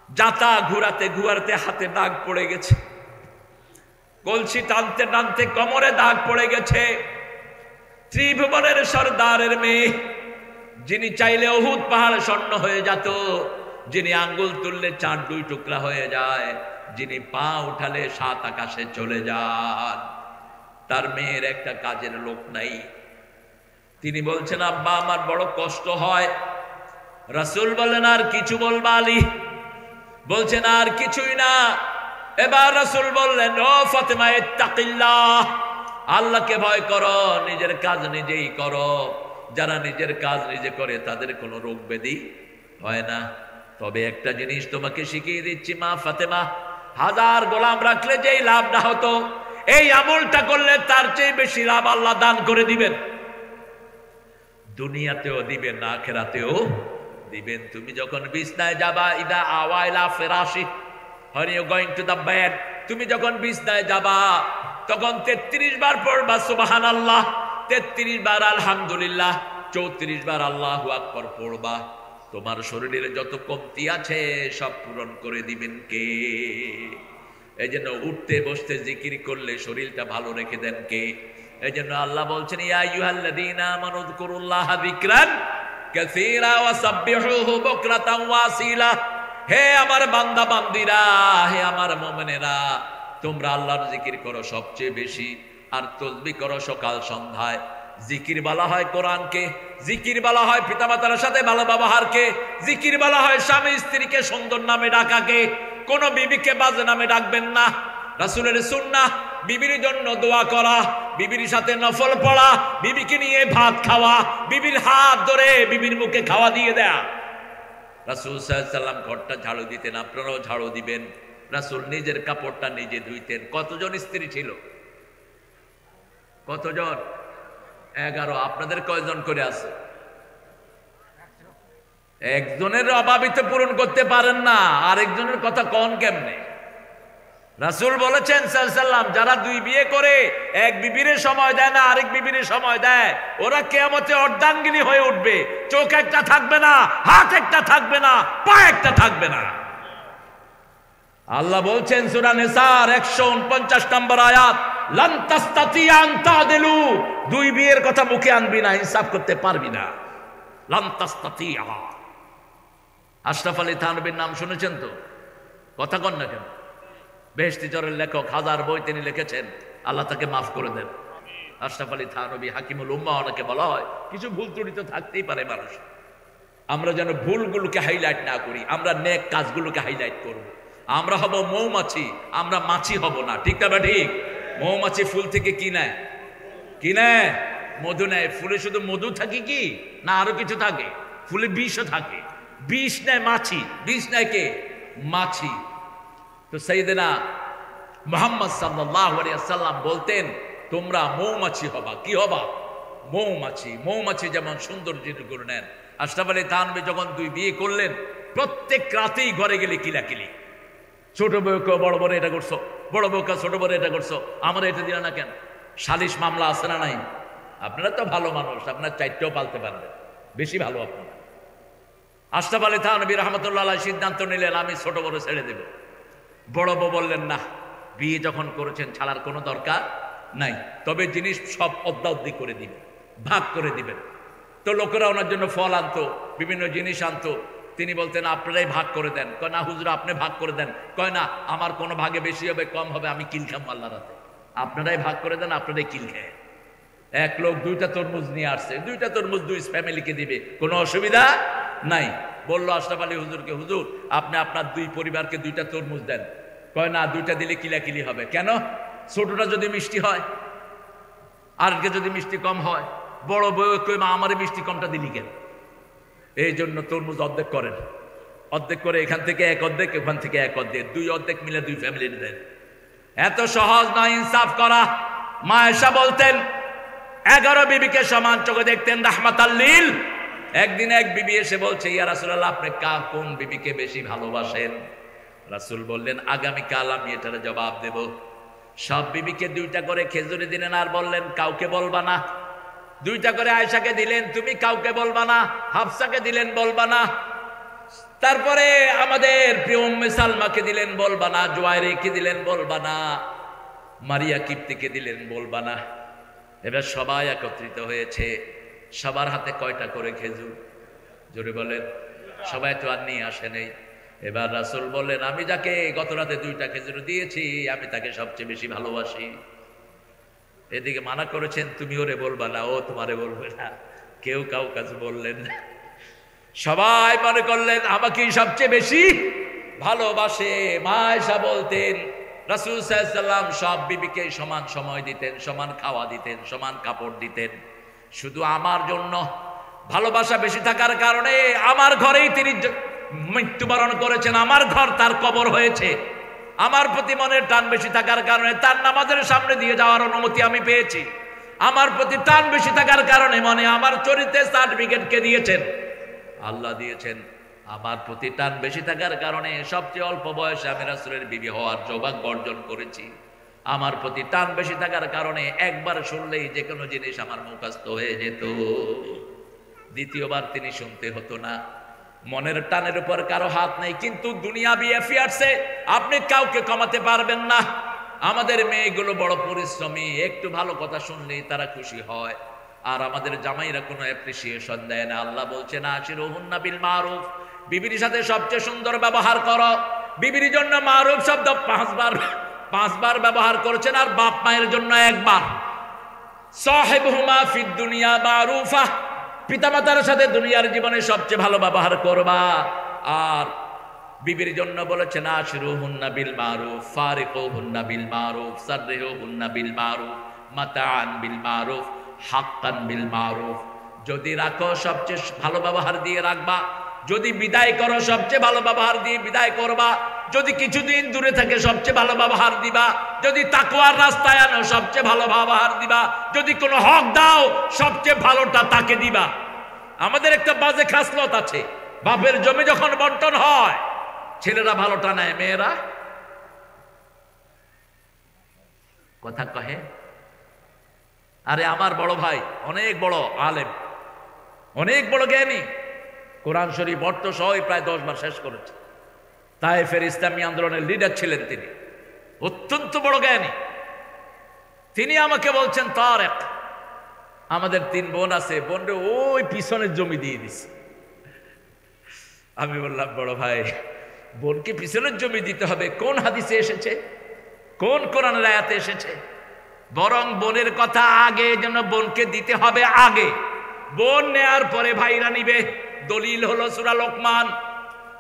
জাতা ঘুরাতে ঘুরাতে হাতে দাগ পড়ে গেছে, কলসি টানতে টানতে কোমরে দাগ পড়ে গেছে। ত্রিভুবনের সর্দারের মেয়ে, যিনি চাইলে উহুদ পাহাড় স্বর্ণ হয়ে যেত, যিনি আঙ্গুল তুললে চাঁদ 2 টুকরা হয়ে যায়, যিনি পা উঠালে 7 আকাশে চলে যান, তার মেয়ের একটা কাজের লোক নাই। তিনি বলছেন আব্বা আমার বড় কষ্ট হয়। রাসূল বলেন আর কিছু বলবা আলী? বলছেন আর কিছুই না। এবার রাসূল বললেন ও ফাতেমা ইত্তাকিল্লাহ, আল্লাহকে ভয় করো, নিজের কাজ নিজেই করো। যারা নিজের কাজ নিজে করে তাদের কোনো রোগ ব্যাধি হয় না। তবে একটা জিনিস তোমাকে শিখিয়ে দিচ্ছি মা ফাতেমা, 1000 গোলাম রাখলে যেই লাভ না হতো, এই আমলটা করলে তার চেয়ে বেশি লাভ আল্লাহ দান করে দিবেন। দুনিয়াতেও দিবেন, আখিরাতেও দিবেন। তুমি যখন বিছনায় যাবা, ইদা আওয়াইলা ফিরাশি, when you going to the bed, তুমি যখন বিছনায় যাবা তখন 33 বার পড়বা সুবহানাল্লাহ, 33 বার আলহামদুলিল্লাহ, 34 বার আল্লাহু আকবার পড়বা। তোমার শরীরের যত কমতি আছে সব পূরণ করে দিবেন কে? এই জন্য উঠতে বসতে জিকির করলে শরীরটা ভালো রেখে দেন কে? এই জন্য আল্লাহ বলছেন, ইয়া আইয়ুহাল্লাযীনা আমানু যকুরুল্লাহা যিকরান কাসীরা ওয়া সাব্বিহুহু বুকরাতান ওয়া আসীলা। হে আমার বান্দা বান্দিরা, হে আমার মুমিনেরা, তোমরা আল্লাহর জিকির করো সবচেয়ে বেশি, আর তাসবিহ করো সকাল সন্ধ্যায়। জিকির বলা হয় কোরআনকে, জিকির বলা হয় পিতামাতার সাথে ভালো ব্যবহারকে, জিকির বলা হয় স্বামী স্ত্রীকে সুন্দর নামে ডাকাকে। কোন বিবিকে বাজে নামে ডাকবেন না। রাসূলের সুন্নাহ বিবির জন্য দোয়া করা, বিবির সাথে নফল পড়া, বিবিকে নিয়ে ভাত খাওয়া, বিবির হাত ধরে বিবির মুখে খাওয়া দিয়ে দেয়া। রাসূল সাল্লাল্লাহু আলাইহি ওয়াসাল্লাম ঘরটা ঝাড়ু দিতেন, আপনারাও ঝাড়ু দিবেন। রাসূল নিজের কাপড়টা নিজে ধুইতেন। কতজন স্ত্রী ছিল? কতজন? 11। আপনাদের কয়জন করে আছে? একজনের অভাবই তো পূরণ করতে পারেন না, আরেকজনের কথা কোন কেমনে? রাসূল বলেছেন সাল্লাল্লাহু আলাইহি ওয়াসাল্লাম, যারা 2 বিয়ে করে এক বিবিরে সময় দেয় না, আরেক বিবিরে সময় দেয়, ওরা কিয়ামতে অর্ধাঙ্গিনী হয়ে উঠবে। চোখ একটা থাকবে না, হাত একটা থাকবে না, পা একটা থাকবে না। আল্লাহ বলছেন সূরা নিসার 149 নম্বর আয়াত, লান তাস্তাতিয়া আন তাদিলু, 2 বিয়ের কথা মুখে আনবি না, ইনসাফ করতে পারবি না। লান তাস্তাতিয়া। আশরাফ আলী থানভীর নাম শুনেছেন তো? কথা কন না কেন? বেহেশতি চরের লেখক, 1000 বই তিনি লিখেছেন, আল্লাহ তাকে মাফ করে দেন। আশরাফ আলী থানভী হাকিমুল উম্মাহ ওনাকে বলা হয়। কিছু ভুল ত্রুটি তো থাকতেই পারে মানুষ, আমরা যেন ভুলগুলোকে হাইলাইট না করি, আমরা নেক কাজগুলোকে হাইলাইট করব। আমরা হব মৌমাছি, আমরা মাছি হব না। ঠিক না বা ঠিক? মৌমাছি ফুল থেকে কি নেয়? কি নেয়? মধু নেয়। ফুলে শুধু মধু থাকে কি না আরো কিছু থাকে? ফুলে বিষও থাকে। বিষ নেয় মাছি, বিষ নেয় কে? মাছি। তো সাইয়েদনা মুহাম্মদ সাল্লাল্লাহু আলাইহি ওয়াসাল্লাম বলতেন, তোমরা মৌমাছি হবা। কি হবা? মৌমাছি। মৌমাছি যেমন সৌন্দর্যের গুণ নেন। আশরাফ আলী থানভী যখন 2 বিয়ে করলেন, প্রত্যেক রাতেই ঘরে গেলে কিলাকিলি। ছোট বউকে বড় বড় এটা করছো, বড় বউকে ছোট বড় এটা করছো, আমার এটা দিলা না কেন? সালিশ মামলা আছে না নাই? আপনারা তো ভালো মানুষ, আপনার 4টেও পালতে পারবেন, বেশি ভালো আপনারা। আশরাফ আলী থানভী রাহমাতুল্লাহ আলাইহি সিদ্ধান্ত নিলেন, আমি ছোট বড় ছেড়ে দেব। বড় বউ বললেন, না, বিয়ে যখন করেছেন ছাড়ার কোনো দরকার নাই, তবে জিনিস সব অদ্যাবধি করে দিবেন, ভাগ করে দিবেন। তো লোকেরা ওনার জন্য ফল আনতো, বিভিন্ন জিনিস আনতো। তিনি বলতেন, আপনারাই ভাগ করে দেন। কয় না হুজুর, আপনি ভাগ করে দেন। কয় না, আমার কোনো ভাগে বেশি হবে কম হবে, আমি কিল খাম আল্লাহর রাতে। আপনারাই ভাগ করে দেন, আপনারাই কিল খায়। এক লোক 2টা তরমুজ নিয়ে আসছে, 2টা তরমুজ 2 ফ্যামিলিকে দিবে, কোনো অসুবিধা নাই। বললো আশরাফ আলী হুজুরকে, হুজুর আপনি আপনার 2 পরিবারকে 2টা তরমুজ দেন। কয় না, 2টা দিলে কিলাকিলি হবে। কেন? ছোটটা যদি মিষ্টি হয়, আরেকটা যদি মিষ্টি কম হয়, বড় বউ কই মা আমারে মিষ্টি কমটা দিলি কেন? এই জন্য তরমুজ অর্ধেক করেন, অর্ধেক করে এখান থেকে 1 অর্ধেক, ওখান থেকে 1 অর্ধেক, 2 অর্ধেক মিলে 2 ফ্যামিলি দেন। এত সহজ নয় ইনসাফ করা। মা আয়েশা বলতেন, 11 বিবিকে সমান চোখে দেখতেন রাহমাতাল লিল। একদিন এক বিবি এসে বলছে, ইয়া রাসূলুল্লাহ, আপনি কোন বিবিকে বেশি ভালোবাসেন? রাসূল বললেন, আগামীকাল আমি এটার জবাব দেব। সব বিবিকে 2টা করে খেজুরি দিলেন, আর বললেন কাউকে বলবা না। 2টা করে আয়েশাকে দিলেন, তুমি কাউকে বলবা না। হাফসাকে দিলেন, বলবা না। তারপরে আমাদের প্রিয় উম্মে সালমাকে দিলেন, বলবা না। জুয়াইরিকে দিলেন, বলবা না। মারিয়া কিপ্তিকে দিলেন, বলবা না। এবার সবাই একত্রিত হয়েছে। সবার হাতে কয়টা করে খেজুর? জোরে বলেন। সবাই তো আর নিয়ে আসে নেই। এবার রাসূল বললেন, আমি যাকে গত রাতে 2টা খেজুর দিয়েছি, আমি তাকে সবচেয়ে বেশি ভালোবাসি। এদিকে মানা করেছেন, তুমি ওরে বলবা না, ও তোমারে বলবে না। কেউ কাউ কাছে বললেন না। সবাই মনে করলেন আমাকেই সবচেয়ে বেশি ভালোবাসে। মা আয়েশা বলতেন, রাসূল সাল্লাল্লাহু আলাইহি ওয়াসাল্লাম সব বিবিকে সমান সময় দিতেন, সমান খাওয়া দিতেন, সমান কাপড় দিতেন। শুধু আমার জন্য ভালোবাসা বেশি থাকার কারণে আমার ঘরেই তিনি মৃত্যুবরণ করেছেন, আমার ঘর তার কবর হয়েছে। আমার প্রতি মনের টান বেশি থাকার কারণে তার নামাজের সামনে দিয়ে যাওয়ার অনুমতি আমি পেয়েছি। আমার প্রতি টান বেশি থাকার কারণে মনে আমার চরিত্রের সার্টিফিকেট কে দিয়েছেন? আল্লাহ দিয়েছেন। আমার প্রতি টান বেশি থাকার কারণে সবচেয়ে অল্প বয়সে আমি রাসূলের বিবি হওয়ার সৌভাগ্য অর্জন করেছি। আমার প্রতি টান বেশি থাকার কারণে একবার শুনলেই যে কোনো জিনিস আমার মুখস্থ হয়ে যেত, দ্বিতীয়বার তিনি শুনতে হতো না। মনের টানের উপর কারো হাত নেই, কিন্তু দুনিয়াবি অ্যাফেয়ার্সে আপনি কাউকে কমাতে পারবেন না। আমাদের মেয়েগুলো বড় পরিশ্রমী, একটু ভালো কথা শুনলেই তারা খুশি হয়, আর আমাদের জামাইরা কোনো অ্যাপ্রিসিয়েশন দেয় না। আল্লাহ বলছেন আশিরুহুন্না বিল মারুফ, বিবির সাথে সবচেয়ে সুন্দর ব্যবহার করো। বিবির জন্য মারুফ শব্দ পাঁচবার ব্যবহার করেছেন, আর বাপ মায়ের জন্য একবার। সাহিবহুমা ফিদ দুনিয়া মারুফা, পিতামাতার সাথে দুনিয়ার জীবনে সবচেয়ে ভালো ব্যবহার করবা। আর বিবির জন্য বলেছেন আশিরুহুন্না বিল মারুফ, ফারিকুহুন্না বিল মারুফ, সাররিহুন্না বিল মারুফ, মাতাআন বিল মারুফ, হাক্কান বিল মারুফ। যদি রাখো সবচেয়ে ভালো ব্যবহার দিয়ে রাখবা, যদি বিদায় করো সবচেয়ে ভালো ব্যবহার দিয়ে বিদায় করবা, যদি কিছুদিন দূরে থাকে সবচেয়ে ভালো ব্যবহার দিবা, যদি তাকওয়ার রাস্তায় আনো সবচেয়ে ভালো ব্যবহার দিবা, যদি কোনো হক দাও সবচেয়ে ভালোটা তাকে দিবা। আমাদের একটা বাজে খাসলত আছে, বাপের জমি যখন বন্টন হয় ছেলেরা ভালোটা নেয়, মেয়েরা কথা কহে। আরে আমার বড় ভাই অনেক বড় আলেম, অনেক বড় জ্ঞানী, কোরআন শরীফ অর্থ সহ প্রায় 10 বার শেষ করেছে। তায়েফের ইসলামী আন্দোলনের লিডার ছিলেন তিনি, অত্যন্ত বড় জ্ঞানী। তিনি আমাকে বলছেন তারেক, আমাদের 3 বোন আছে, বোনরে ওই পিছনের জমি দিয়ে দিছে। আমি বললাম বড় ভাই, বোনকে পিছনের জমি দিতে হবে কোন হাদিসে এসেছে, কোন কোরআনের আয়াতে এসেছে? বরং বোনের কথা আগে, যেন বোনকে দিতে হবে আগে, বোন নেয়ার পরে ভাইরা নিবে। দলিল হলো সূরা লোকমান,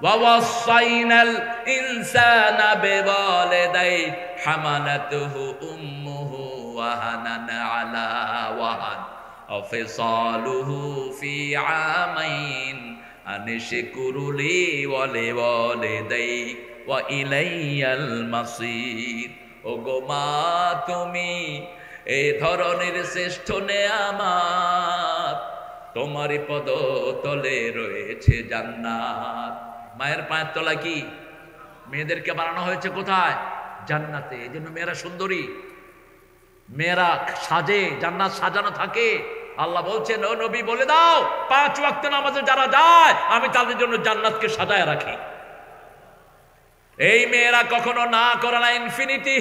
ওয়াসাইনাল ইনসানা বিওয়ালিদাইহি হামালাতুহু উম্মুহু ওয়াহানান আলা ওয়াহান ওয়া ফিসালুহু ফি আমাইন আনিশকুরুলি ওয়া লিওয়ালিদাইহি ওয়া ইলাইয়াল মাসির। ও গো মা, তুমি এই ধরনের শ্রেষ্ঠ নেয়ামত, তোমারই পদ তলে রয়েছে জান্নাত। মায়ের পায়ের তলা কি? মেয়েদেরকে বানানো হয়েছে কোথায়? জান্নাতে। এই জন্য মেয়েরা সুন্দরী, মেয়েরা সাজে, জান্নাত সাজানো থাকে। আল্লাহ বলছেন ও নবী বলে দাও 5 ওয়াক্ত নামাজে যারা যায় আমি তাদের জন্য জান্নাতকে সাজায় রাখি। এই মেয়েরা কখনো না করে না, ইনফিনিটি।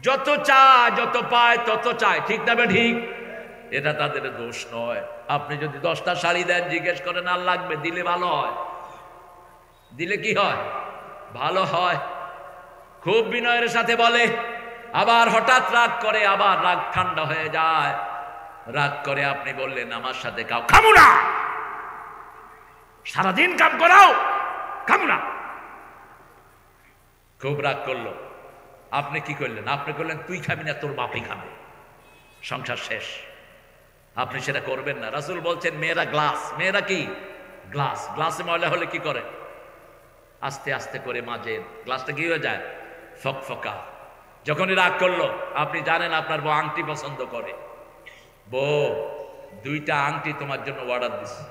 যত চায়, যত পায় তত চায়, ঠিক না ঠিক? এটা তাদের দোষ নয়। আপনি যদি 10টা শাড়ি দেন, জিজ্ঞেস করেন আর লাগবে, দিলে ভালো হয়। দিলে কি হয়? ভালো হয়। খুব বিনয়ের সাথে বলে, আবার হঠাৎ রাগ করে, আবার রাগ ঠান্ডা হয়ে যায়। রাগ করে আপনি বললেন আমার সাথে খামু না, সারাদিন কাম করাও, খামু না। খুব রাগ করলো, আপনি কি করলেন? আপনি করলেন তুই খাবি না, তোর বাপই খাবে, সংসার শেষ। আপনি সেটা করবেন না। রাসূল বলছেন মেয়েরা গ্লাস, মেয়েরা কি গ্লাস, গ্লাসে ময়লা হলে কি করে? আস্তে আস্তে করে মাজেন, গ্লাসটা কি হয়ে যায়? ফকফকা। যখনই রাগ করলো, আপনি জানেন আপনার বউ আংটি পছন্দ করে, বউ 2টা আংটি তোমার জন্য অর্ডার দিছে,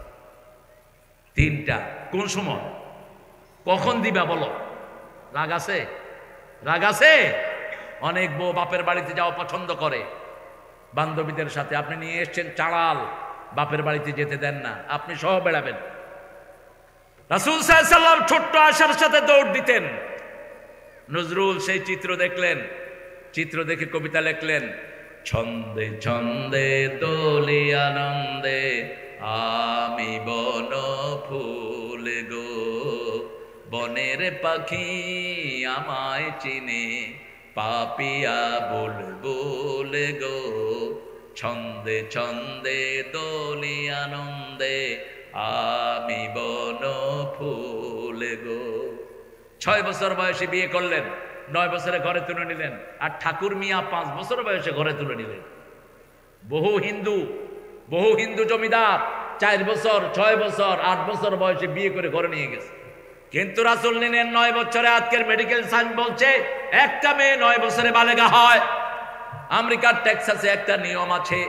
3টা। কোন সময়, কখন দিবা বলো? রাগ আছে? রাগ আছে? অনেক বউ বাপের বাড়িতে যাওয়া পছন্দ করে, বান্ধবীদের সাথে। আপনি নিয়ে এসছেন চাড়াল, বাপের বাড়িতে যেতে দেন না, আপনি সহ বেড়াবেন। রাসূল সাল্লাল্লাহু আলাইহি ওয়াসাল্লাম ছোট্ট আয়েশার সাথে দৌড় দিতেন। নজরুল সেই চিত্র দেখলেন, চিত্র দেখে কবিতা লিখলেন, ছন্দে ছন্দে দোলে আনন্দে আমি বন ফুল গো, বনের পাখি আমায় চিনে পাপিয়া বুলবুল গো, ছন্দে ছন্দে দোলে আনন্দে আমি বন ফুল গো। 6 বছর বয়সে বিয়ে করলেন, 9 বছরে ঘরে তুলে নিলেন। আর ঠাকুর মিয়া 5 বছর বয়সে ঘরে তুলে নিলেন। বহু হিন্দু বহু হিন্দু জমিদার 4 বছর 6 বছর 8 বছর বয়সে বিয়ে করে ঘরে নিয়ে গেছে, কিন্তু রাসূল নিলেন 9 বছরে। আজকের মেডিকেল সায়েন্স বলছে একটা মেয়ে 9 বছরে বালেগা হয়। আমেরিকার টেক্সাসে একটা নিয়ম আছে,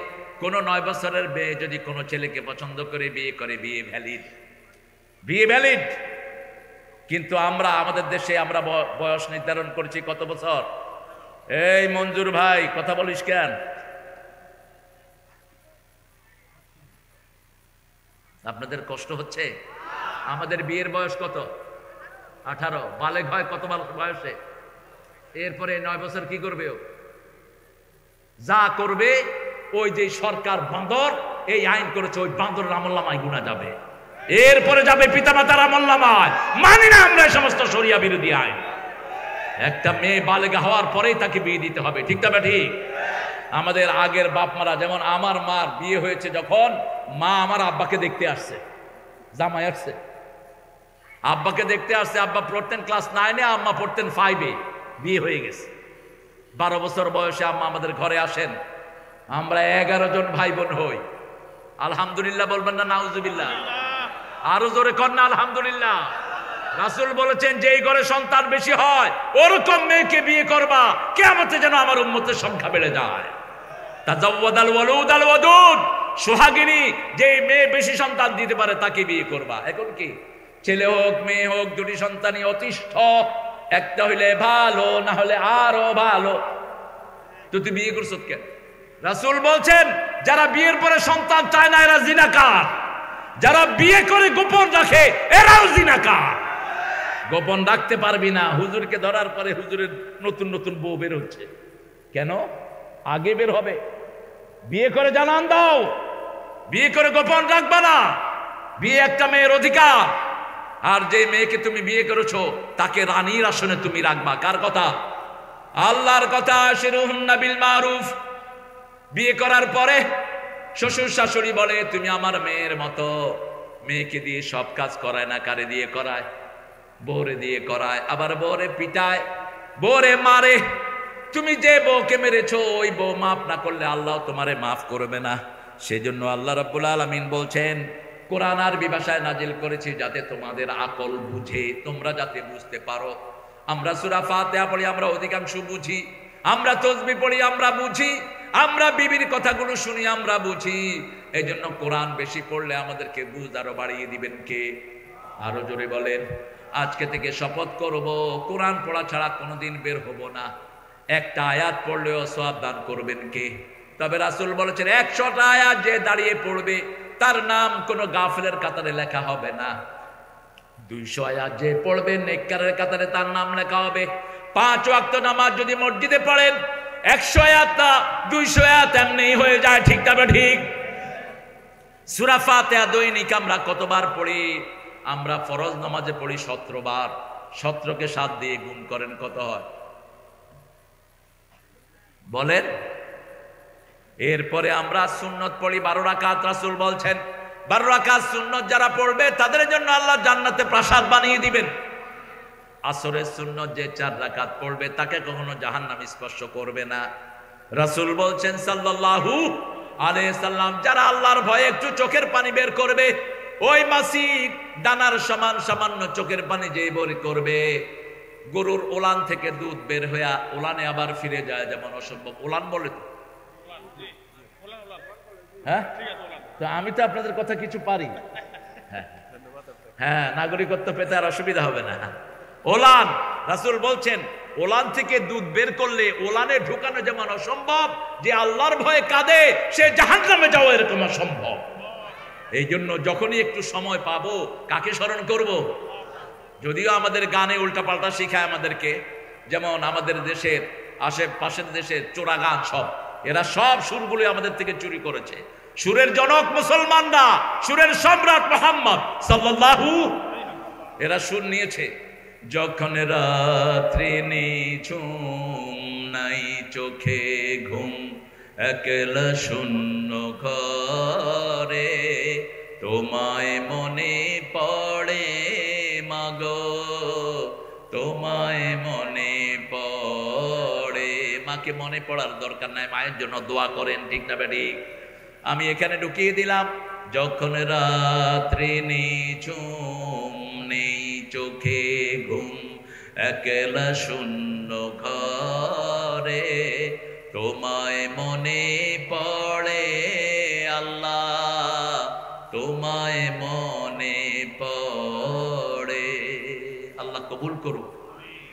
কোন 9 বছরের মেয়ে যদি কোনো ছেলেকে পছন্দ করে বিয়ে করে, বিয়ে ভ্যালিড, বিয়ে ভ্যালিড। কিন্তু আমরা আমাদের দেশে আমরা বয়স নির্ধারণ করেছি কত বছর? এই মঞ্জুর ভাই কথা বলিস কেন? আপনাদের কষ্ট হচ্ছে? আমাদের বিয়ের বয়স কত? 18। বালেগ হয় কত বয়সে? এরপরে 9 বছর কি করবে? ও যা করবে ওই যে সরকার বান্দর এই আইন করেছে, ওই বান্দরের আমলনামায় গুনাহ যাবে, এরপরে যাবে পিতামাতার আমলনামায়। মানি না আমরা সমস্ত শরিয়া বিরোধী আইন। একটা মেয়ে বালেগা হওয়ার পরেই তাকে বিয়ে দিতে হবে, ঠিক না ঠিক? আমাদের আগের বাপ মারা, যেমন আমার মার বিয়ে হয়েছে যখন, মা আমার আব্বাকে দেখতে আসছে, জামাই আসছে, আব্বাকে দেখতে আসছে। আব্বা পড়তেন ক্লাস 9-এ, আম্মা পড়তেন 5-এ, বিয়ে হয়ে গেছে। 12 বছর বয়সে আম্মা আমাদের ঘরে আসেন। আমরা 11 জন ভাই বোন হই। আলহামদুলিল্লাহ বলবেন না নাউজুবিল্লাহ? আরো জোরে কর না আলহামদুলিল্লাহ। রাসূল বলেছেন যেই ঘরে সন্তান বেশি হয় ওরকম মেয়েকে বিয়ে করবা, কিয়ামতে যেন আমার উম্মতের সংখ্যা বেড়ে যায়। তাজাওয়াদাল ওয়ালুদ আল ওয়াদুদ, সোহাগিনী, যে মেয়ে বেশি সন্তান দিতে পারে তাকে বিয়ে করবা। এখন কি ছেলে হোক মেয়ে হোক, দুটি সন্তানই অতিষ্ঠ, একটা হইলে ভালো, না হলে আরো ভালো। তুই বিয়ে করছ কেন? রাসূল বলছেন যারা বিয়ের পরে সন্তান চায় না এরা জিনাকার, যারা বিয়ে করে গোপন রাখে এরাও জিনাকার। গোপন রাখতে পারবি না, হুজুরকে ধরার পরে হুজুরের নতুন নতুন বউ বের হচ্ছে কেন? আগে বের হবে। বিয়ে করে জানান দাও, বিয়ে করে গোপন রাখবা না। বিয়ে একটা মেয়ের অধিকার, আর যে মেয়েকে তুমি বিয়ে করেছো তাকে রানীর আসনে তুমি রাখবা। কার কথা? আল্লাহর কথা। শিরুহুন্না বিল মারুফ। বিয়ে করার পরে শ্বশুর শাশুড়ি বলে তুমি আমার মেয়ের মতো। মেয়েকে দিয়ে সব কাজ করায় না, কারে দিয়ে করায়? বউরে দিয়ে করায়। আবার বউরে পিটায়, বউরে মারে। তুমি যে বউকে মেরেছো ওই বউ মাফ না করলে আল্লাহ তোমারে মাফ করবে না। সেজন্য আল্লাহ রাব্বুল আলামিন বলছেন কোরআন আরবি ভাষায় নাজিল করেছি যাতে তোমাদের আকল বুঝে, তোমরা যাতে বুঝতে পারো। আমরা সূরা ফাতিহা পড়ি, আমরা অধিকাংশ বুঝি। আমরা তাসবিহ পড়ি, আমরা বুঝি। আমরা বিবির কথাগুলো শুনি, আমরা বুঝি। এই জন্য কোরআন বেশি পড়লে আমাদেরকে বুঝ আরো বাড়িয়ে দিবেন কে? আরো জোরে বলেন। আজকে থেকে শপথ করব কোরআন পড়া ছাড়া কোনোদিন বের হব না। একটা আয়াত পড়লেও সওয়াব দান করবেন কে? তবে রাসূল বলেছেন 100টা আয়াত যে দাঁড়িয়ে পড়বে তার নাম কোনো গাফিলের কাতারে লেখা হবে না। 200 আয়াত যে পড়বে নেককারের কাতারে তার নাম লেখা হবে। 5 ওয়াক্ত নামাজ যদি মসজিদে পড়েন 100 আয়াত না 200 আয়াত এমনি হয়ে যায়, ঠিক তবে ঠিক। সূরা ফাতিহা দৈনিক আমরা কতবার পড়ি? আমরা ফরজ নামাজে পড়ি 17 বার। 17কে 7 দিয়ে গুণ করেন কত হয় বলেন? এরপরে আমরা সুন্নত পড়ি 12 রাকাত। রাসূল বলছেন 12 রাকাত সুন্নত যারা পড়বে তাদের জন্য আল্লাহ জান্নাতে প্রাসাদ বানিয়ে দিবেন। আসরের সুন্নত যে 4 রাকাত পড়বে তাকে কখনো জাহান্নাম স্পর্শ করবে না। রাসূল বলছেন সাল্লাল্লাহু আলাইহি সাল্লাম যারা আল্লাহর ভয়ে একটু চোখের পানি বের করবে, ওই মাসিক দানার সমান সামান্য চোখের পানি যে বের করবে, গরুর ওলান থেকে দুধ বের হয়ে ওলানে আবার ফিরে যায়, যেমন অসম্ভব। ওলান বলে তো? হ্যাঁ, তো আমি তো আপনাদের কথা কিছু পারি। হ্যাঁ, নাগরিকত্ব পেতে আর অসুবিধা হবে না। ওলান, রাসূল বলছেন ওলান থেকে দুধ বের করলে ওলানে ঢুকানো যেমন অসম্ভব, যে আল্লাহর ভয়ে কাঁদে সে জাহান্নামে যাওয়া এরকম অসম্ভব। এই জন্য যখনই একটু সময় পাবো কাকে স্মরণ করব? যদিও আমাদের গানে উল্টাপাল্টা শিখায় আমাদেরকে, যেমন আমাদের দেশের আশেপাশের দেশের চোরা গান সব, এরা সব সুরগুলো আমাদের থেকে চুরি করেছে। সুরের জনক মুসলমানরা, সুরের সম্রাট মুহাম্মদ সাল্লাল্লাহু, এরা সুর নিয়েছে। যখন রাত্রি নিঝুম নাই চোখে ঘুম, একলা শূন্য ঘরে তোমায় মনে পড়ে মাগো, তোমায় মনে পড়ে। মাকে মনে পড়ার দরকার নাই, মায়ের জন্য দোয়া করেন, ঠিক না বেটি? আমি এখানে ঢুকিয়ে দিলাম। যখন রাত্রি নিঝুম, নেই চোখে ঘুম, একলা শূন্য ঘরে, তোমায় মনে পড়ে আল্লাহ, তোমায় মনে পড়ে। আল্লাহ কবুল করুক।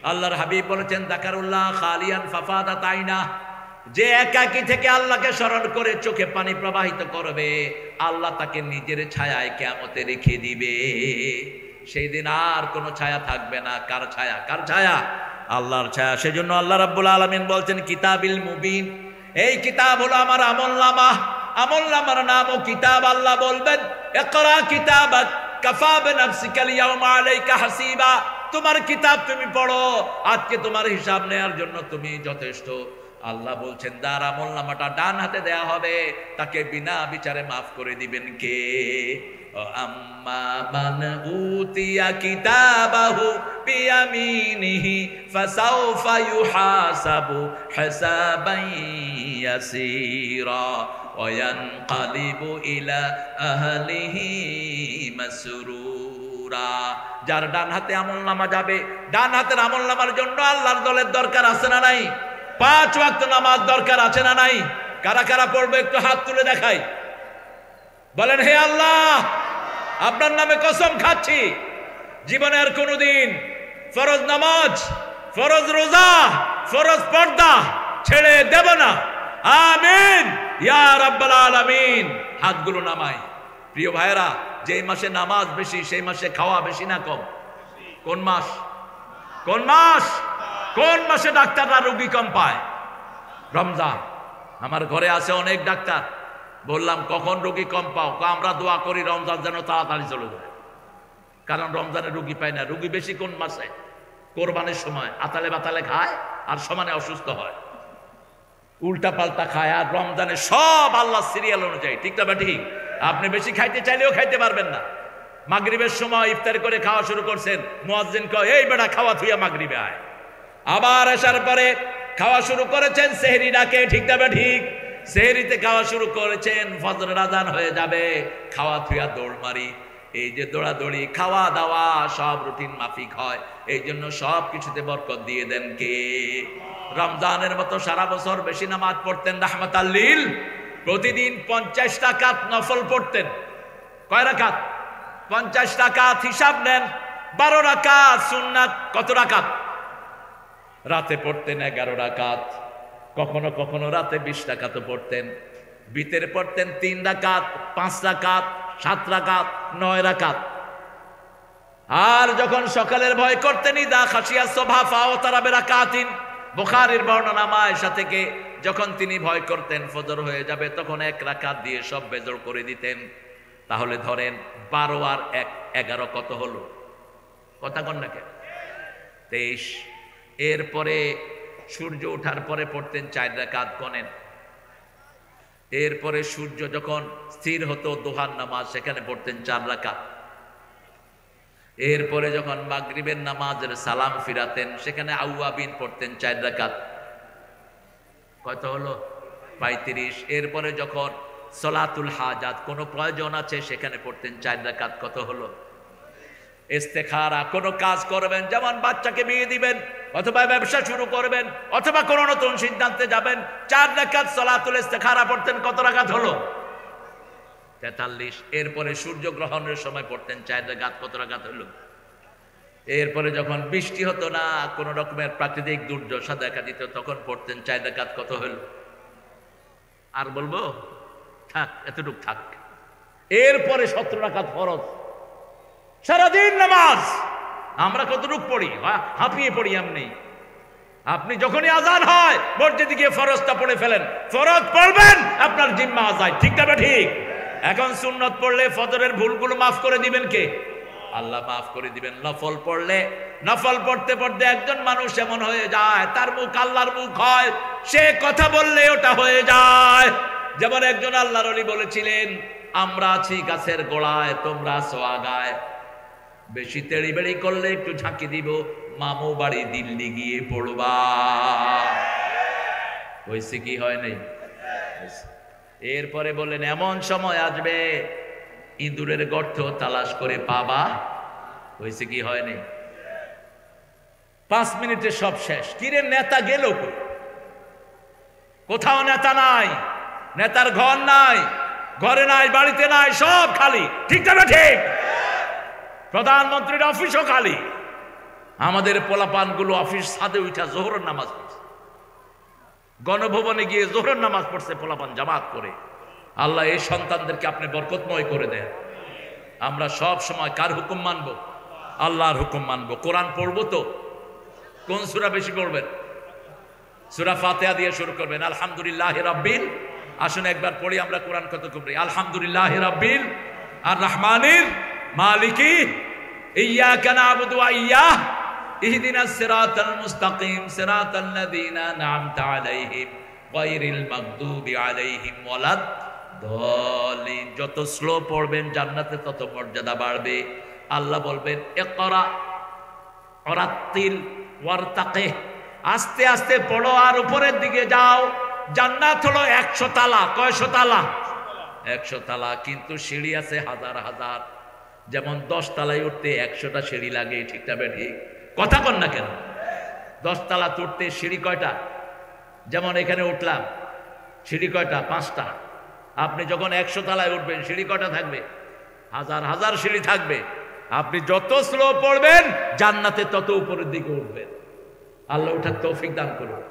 আল্লাহর হাবিব বলেছেন, যাকারুল্লাহ খালিয়ান ফাফাদা তাইনা, যে একাকী থেকে আল্লাহকে স্মরণ করে চোখে পানি প্রবাহিত করবে, আল্লাহ তাকে নিজের ছায়ায় কিয়ামতে রেখে দিবে। সেই দিন আর কোনো ছায়া থাকবে না। কার ছায়া? কার ছায়া? আল্লাহর ছায়া। সেজন্য আল্লাহ রাব্বুল আলামিন বলছেন, কিতাবিল মুবিন, এই কিতাব হলো আমার আমলনামা। আমলনামার নামও কিতাব। আল্লাহ বলবেন, ইকরা কিতাবাক কাফা বিনাফসিকাল ইয়াওমা আলাইকা হাসিবা, তোমার কিতাব তুমি পড়ো, আজকে তোমার হিসাব নেওয়ার জন্য তুমি যথেষ্ট। আল্লাহ বলছেন, তার আমলনামাটা ডান হাতে দেয়া হবে, তাকে বিনা বিচারে মাফ করে দিবেন কে? আম্মা মান উতিয়া কিতাবাহু বিয়ামিনিহি ফাসাউফা ইউহাসাবু হিসাবান ইয়াসীরা ওয়া ইয়ানকালিবু ইলা আহলিহি মাসরুরা। যার ডান হাতে আমলনামা যাবে, ডান হাতের আমলনামার জন্য আল্লাহর দলের দরকার আছে না নাই? 5 ওয়াক্ত নামাজ দরকার আছে না নাই? কারা কারা পড়বে একটু হাত তুলে দেখাই। বলেন, হে আল্লাহ, আপনার নামে কসম খাচ্ছি, জীবনের কোনদিন ফরজ নামাজ, ফরজ রোজা, ফরজ পর্দা ছেড়ে দেব না। আমিন ইয়া রাব্বাল আলামিন। হাতগুলো নামাই। প্রিয় ভাইরা, যে মাসে নামাজ বেশি সেই মাসে খাওয়া বেশি না কম? কোন মাস? কোন মাস? কোন মাসে ডাক্তাররা রোগী কম পায়? রমজান। আমার ঘরে আছে অনেক ডাক্তার। বললাম, কখন রোগী কম পাও? আমরা দোয়া করি রমজান যেন তাড়াতাড়ি চলে যায়, কারণ রমজানে রোগী পায় না। রোগী বেশি কোন মাসে? কোরবানির সময় আতালে বাতালে খায় আর সমানে অসুস্থ হয়, উল্টা পাল্টা খায়। আর রমজানে সব আল্লাহ সিরিয়াল অনুযায়ী, ঠিক না? ঠিক। আপনি বেশি খাইতে চাইলেও খাইতে পারবেন না। মাগরিবের সময় ইফতার করে খাওয়া শুরু করছেন, মুয়াজ্জিন কয়, এই বেটা খাওয়া থুইয়া মাগরিবে আয়। আবার আসার পরে খাওয়া শুরু করেছেন, সেহরি ডাকে, ঠিক না? ঠিক। সেহরিতে খাওয়া শুরু করেছেন, ফজরের আজান হয়ে যাবে, খাওয়া থুইয়া দৌড় মারি। এই যে দৌড়াদৌড়ি, খাওয়া দাওয়া সব রুটিন মাফিক হয়। এই জন্য সব কিছুতে বরকত দিয়ে দেন কে? রমজানের মতো সারা বছর বেশি নামাজ পড়তেন রাহমাতাল লিল। প্রতিদিন 50 রাকাত নফল পড়তেন। কয় রাকাত? 50 রাকাত। হিসাব নেন, 12 রাকাত সুন্নাত। কত রাকাত? রাতে পড়তেন 11 রাকাত। কখনো কখনো রাতে 20 রাকাতও পড়তেন। বিতের পড়তেন 3 রাকাত, 5 রাকাত, 7 রাকাত, 9 রাকাত। আর যখন সকালের ভয় করতেন, ইদা খাশিয়া সুবহা ফাওতারা বিরাকাতিন, বুখারীর বর্ণনা আয়েশা থেকে, যখন তিনি ভয় করতেন ফজর হয়ে যাবে, তখন 1 রাকাত দিয়ে সব বেজর করে দিতেন। তাহলে ধরেন 12 আর 1 11 কত হলো? কথা কন না কেন? 23। এরপরে সূর্য ওঠার পরে পড়তেন 4 রাকাত। গণেন। এরপরে সূর্য যখন স্থির হতো দুহার নামাজ, সেখানে পড়তেন 4 রাকাত। এরপরে যখন মাগরিবের নামাজের সালাম ফিরাতেন, সেখানে আউয়াবিন পড়তেন 4 রাকাত। কত হলো? 35। এরপরে যখন সলাতুল হাজাত, কোনো প্রয়োজন আছে, সেখানে পড়তেন 4 রাকাত। কত হলো? ইস্তেখারা, কোনো কাজ করবেন, যেমন বাচ্চাকে বিয়ে দিবেন, অথবা ব্যবসা শুরু করবেন, অথবা কোনো নতুন সিদ্ধান্তে যাবেন, 4 রাকাত সলাতুল ইস্তেখারা পড়তেন। কত রাকাত হলো? 43। এরপরে সূর্য গ্রহণের সময় পড়তেন 4 রাকাত। কত রাকাত হলো? এরপরে যখন বৃষ্টি হতো না, কোন রকমের প্রাকৃতিক দুর্দশা দেখা দিত, তখন পড়তেন 4 রাকাত। কত হলো? আর বলবো? থাক, এতটুক থাক। এরপরে 17 রাকাত ফরজ। সারাদিন নামাজ আমরা কতটুক পড়ি? হাঁপিয়ে পড়ি এমনি। আপনি যখনই আজান হয় মসজিদে গিয়ে ফরজটা পড়ে ফেলেন। ফরজ পড়বেন, আপনার জিম্মা আজায়, ঠিক না? ঠিক। এখন সুন্নত পড়লে ফজরের ভুলগুলো মাফ করে দিবেন কে? আল্লাহ মাফ করে দিবেন। নফল পড়লে, নফল পড়তে পড়তে একজন মানুষ এমন হয়ে যায়, তার মুখ আল্লাহর মুখ হয়, সে কথা বললে ওটা হয়ে যায়। যেমন একজন আল্লাহর ওলি বলেছিলেন, আমরা আছি গাছের গোড়ায়, তোমরা আছো আগায়, বেশি তেড়িবেড়ি করলে একটু ঝাঁকি দিব, মামু বাড়ি দিল্লি গিয়ে পড়বা। হয়েছে কি হয় নাই? এরপরে বললেন এমন সময় আসবে ইঁদুরের গর্ত তালাশ করে পাবা। হয়েছে কি হয়নি? 5 মিনিটে সব শেষ। কিরে নেতা গেল কই? কোথাও নেতা নাই, নেতার ঘর নাই, ঘরে নাই, বাড়িতে নাই, সব খালি। ঠিক তবে ঠিক, প্রধানমন্ত্রীর অফিসও খালি। আমাদের পোলাপানগুলো অফিস ছাদে উঠা জোহরের নামাজ পড়ছে, গণভবনে গিয়ে জোহরের নামাজ পড়ছে পোলাপান জামাত করে। আল্লাহ এই সন্তানদেরকে আপনি বরকতময় করে দেন। আমরা সব সময় কার হুকুম মানব? আল্লাহর হুকুম মানব। কোরআন পড়বো তো কোন সূরা বেশি পড়বেন? সূরা ফাতিহা দিয়ে শুরু করবেন। আলহামদুলিল্লাহি রাব্বিল, আসুন একবার পড়ি আমরা কোরআন কত করি। আলহামদুলিল্লাহি রাব্বিল আর রহমানির মালিকি ইয়্যাকা না'বুদু ওয়া ইয়্যাহ ইহদিনাস সিরাতাল মুস্তাকিম সিরাতাল লাযীনা আন'আমতা আলাইহিম গায়রিল মাগদুবি আলাইহিম ওয়ালাদ দলিন। যত স্লো পড়বেন জান্নাতে তত মর্যাদা বাড়বে। আল্লাহ বলবেন ইকরা ওয়ারাত্তিল ওয়ারতাকি, আস্তে আস্তে পড়ো আর উপরের দিকে যাও। জান্নাত হলো 100 তালা। কয়শো তালা? 100 তালা। কিন্তু সিঁড়ি আছে হাজার হাজার। যেমন 10 তালায় উঠতে 100টা সিঁড়ি লাগে। ঠিক না বেঠিক? কথা কন না কেন? 10 তালা উঠতে সিঁড়ি কয়টা? যেমন এখানে উঠলাম, সিঁড়ি কয়টা? 5টা। আপনি যখন 100 তালায় উঠবেন সিঁড়ি কয়টা থাকবে? হাজার হাজার সিঁড়ি থাকবে। আপনি যত স্লো পড়বেন জান্নাতে তত উপরের দিকে উঠবেন। আল্লাহ উঠার তৌফিক দান করুন।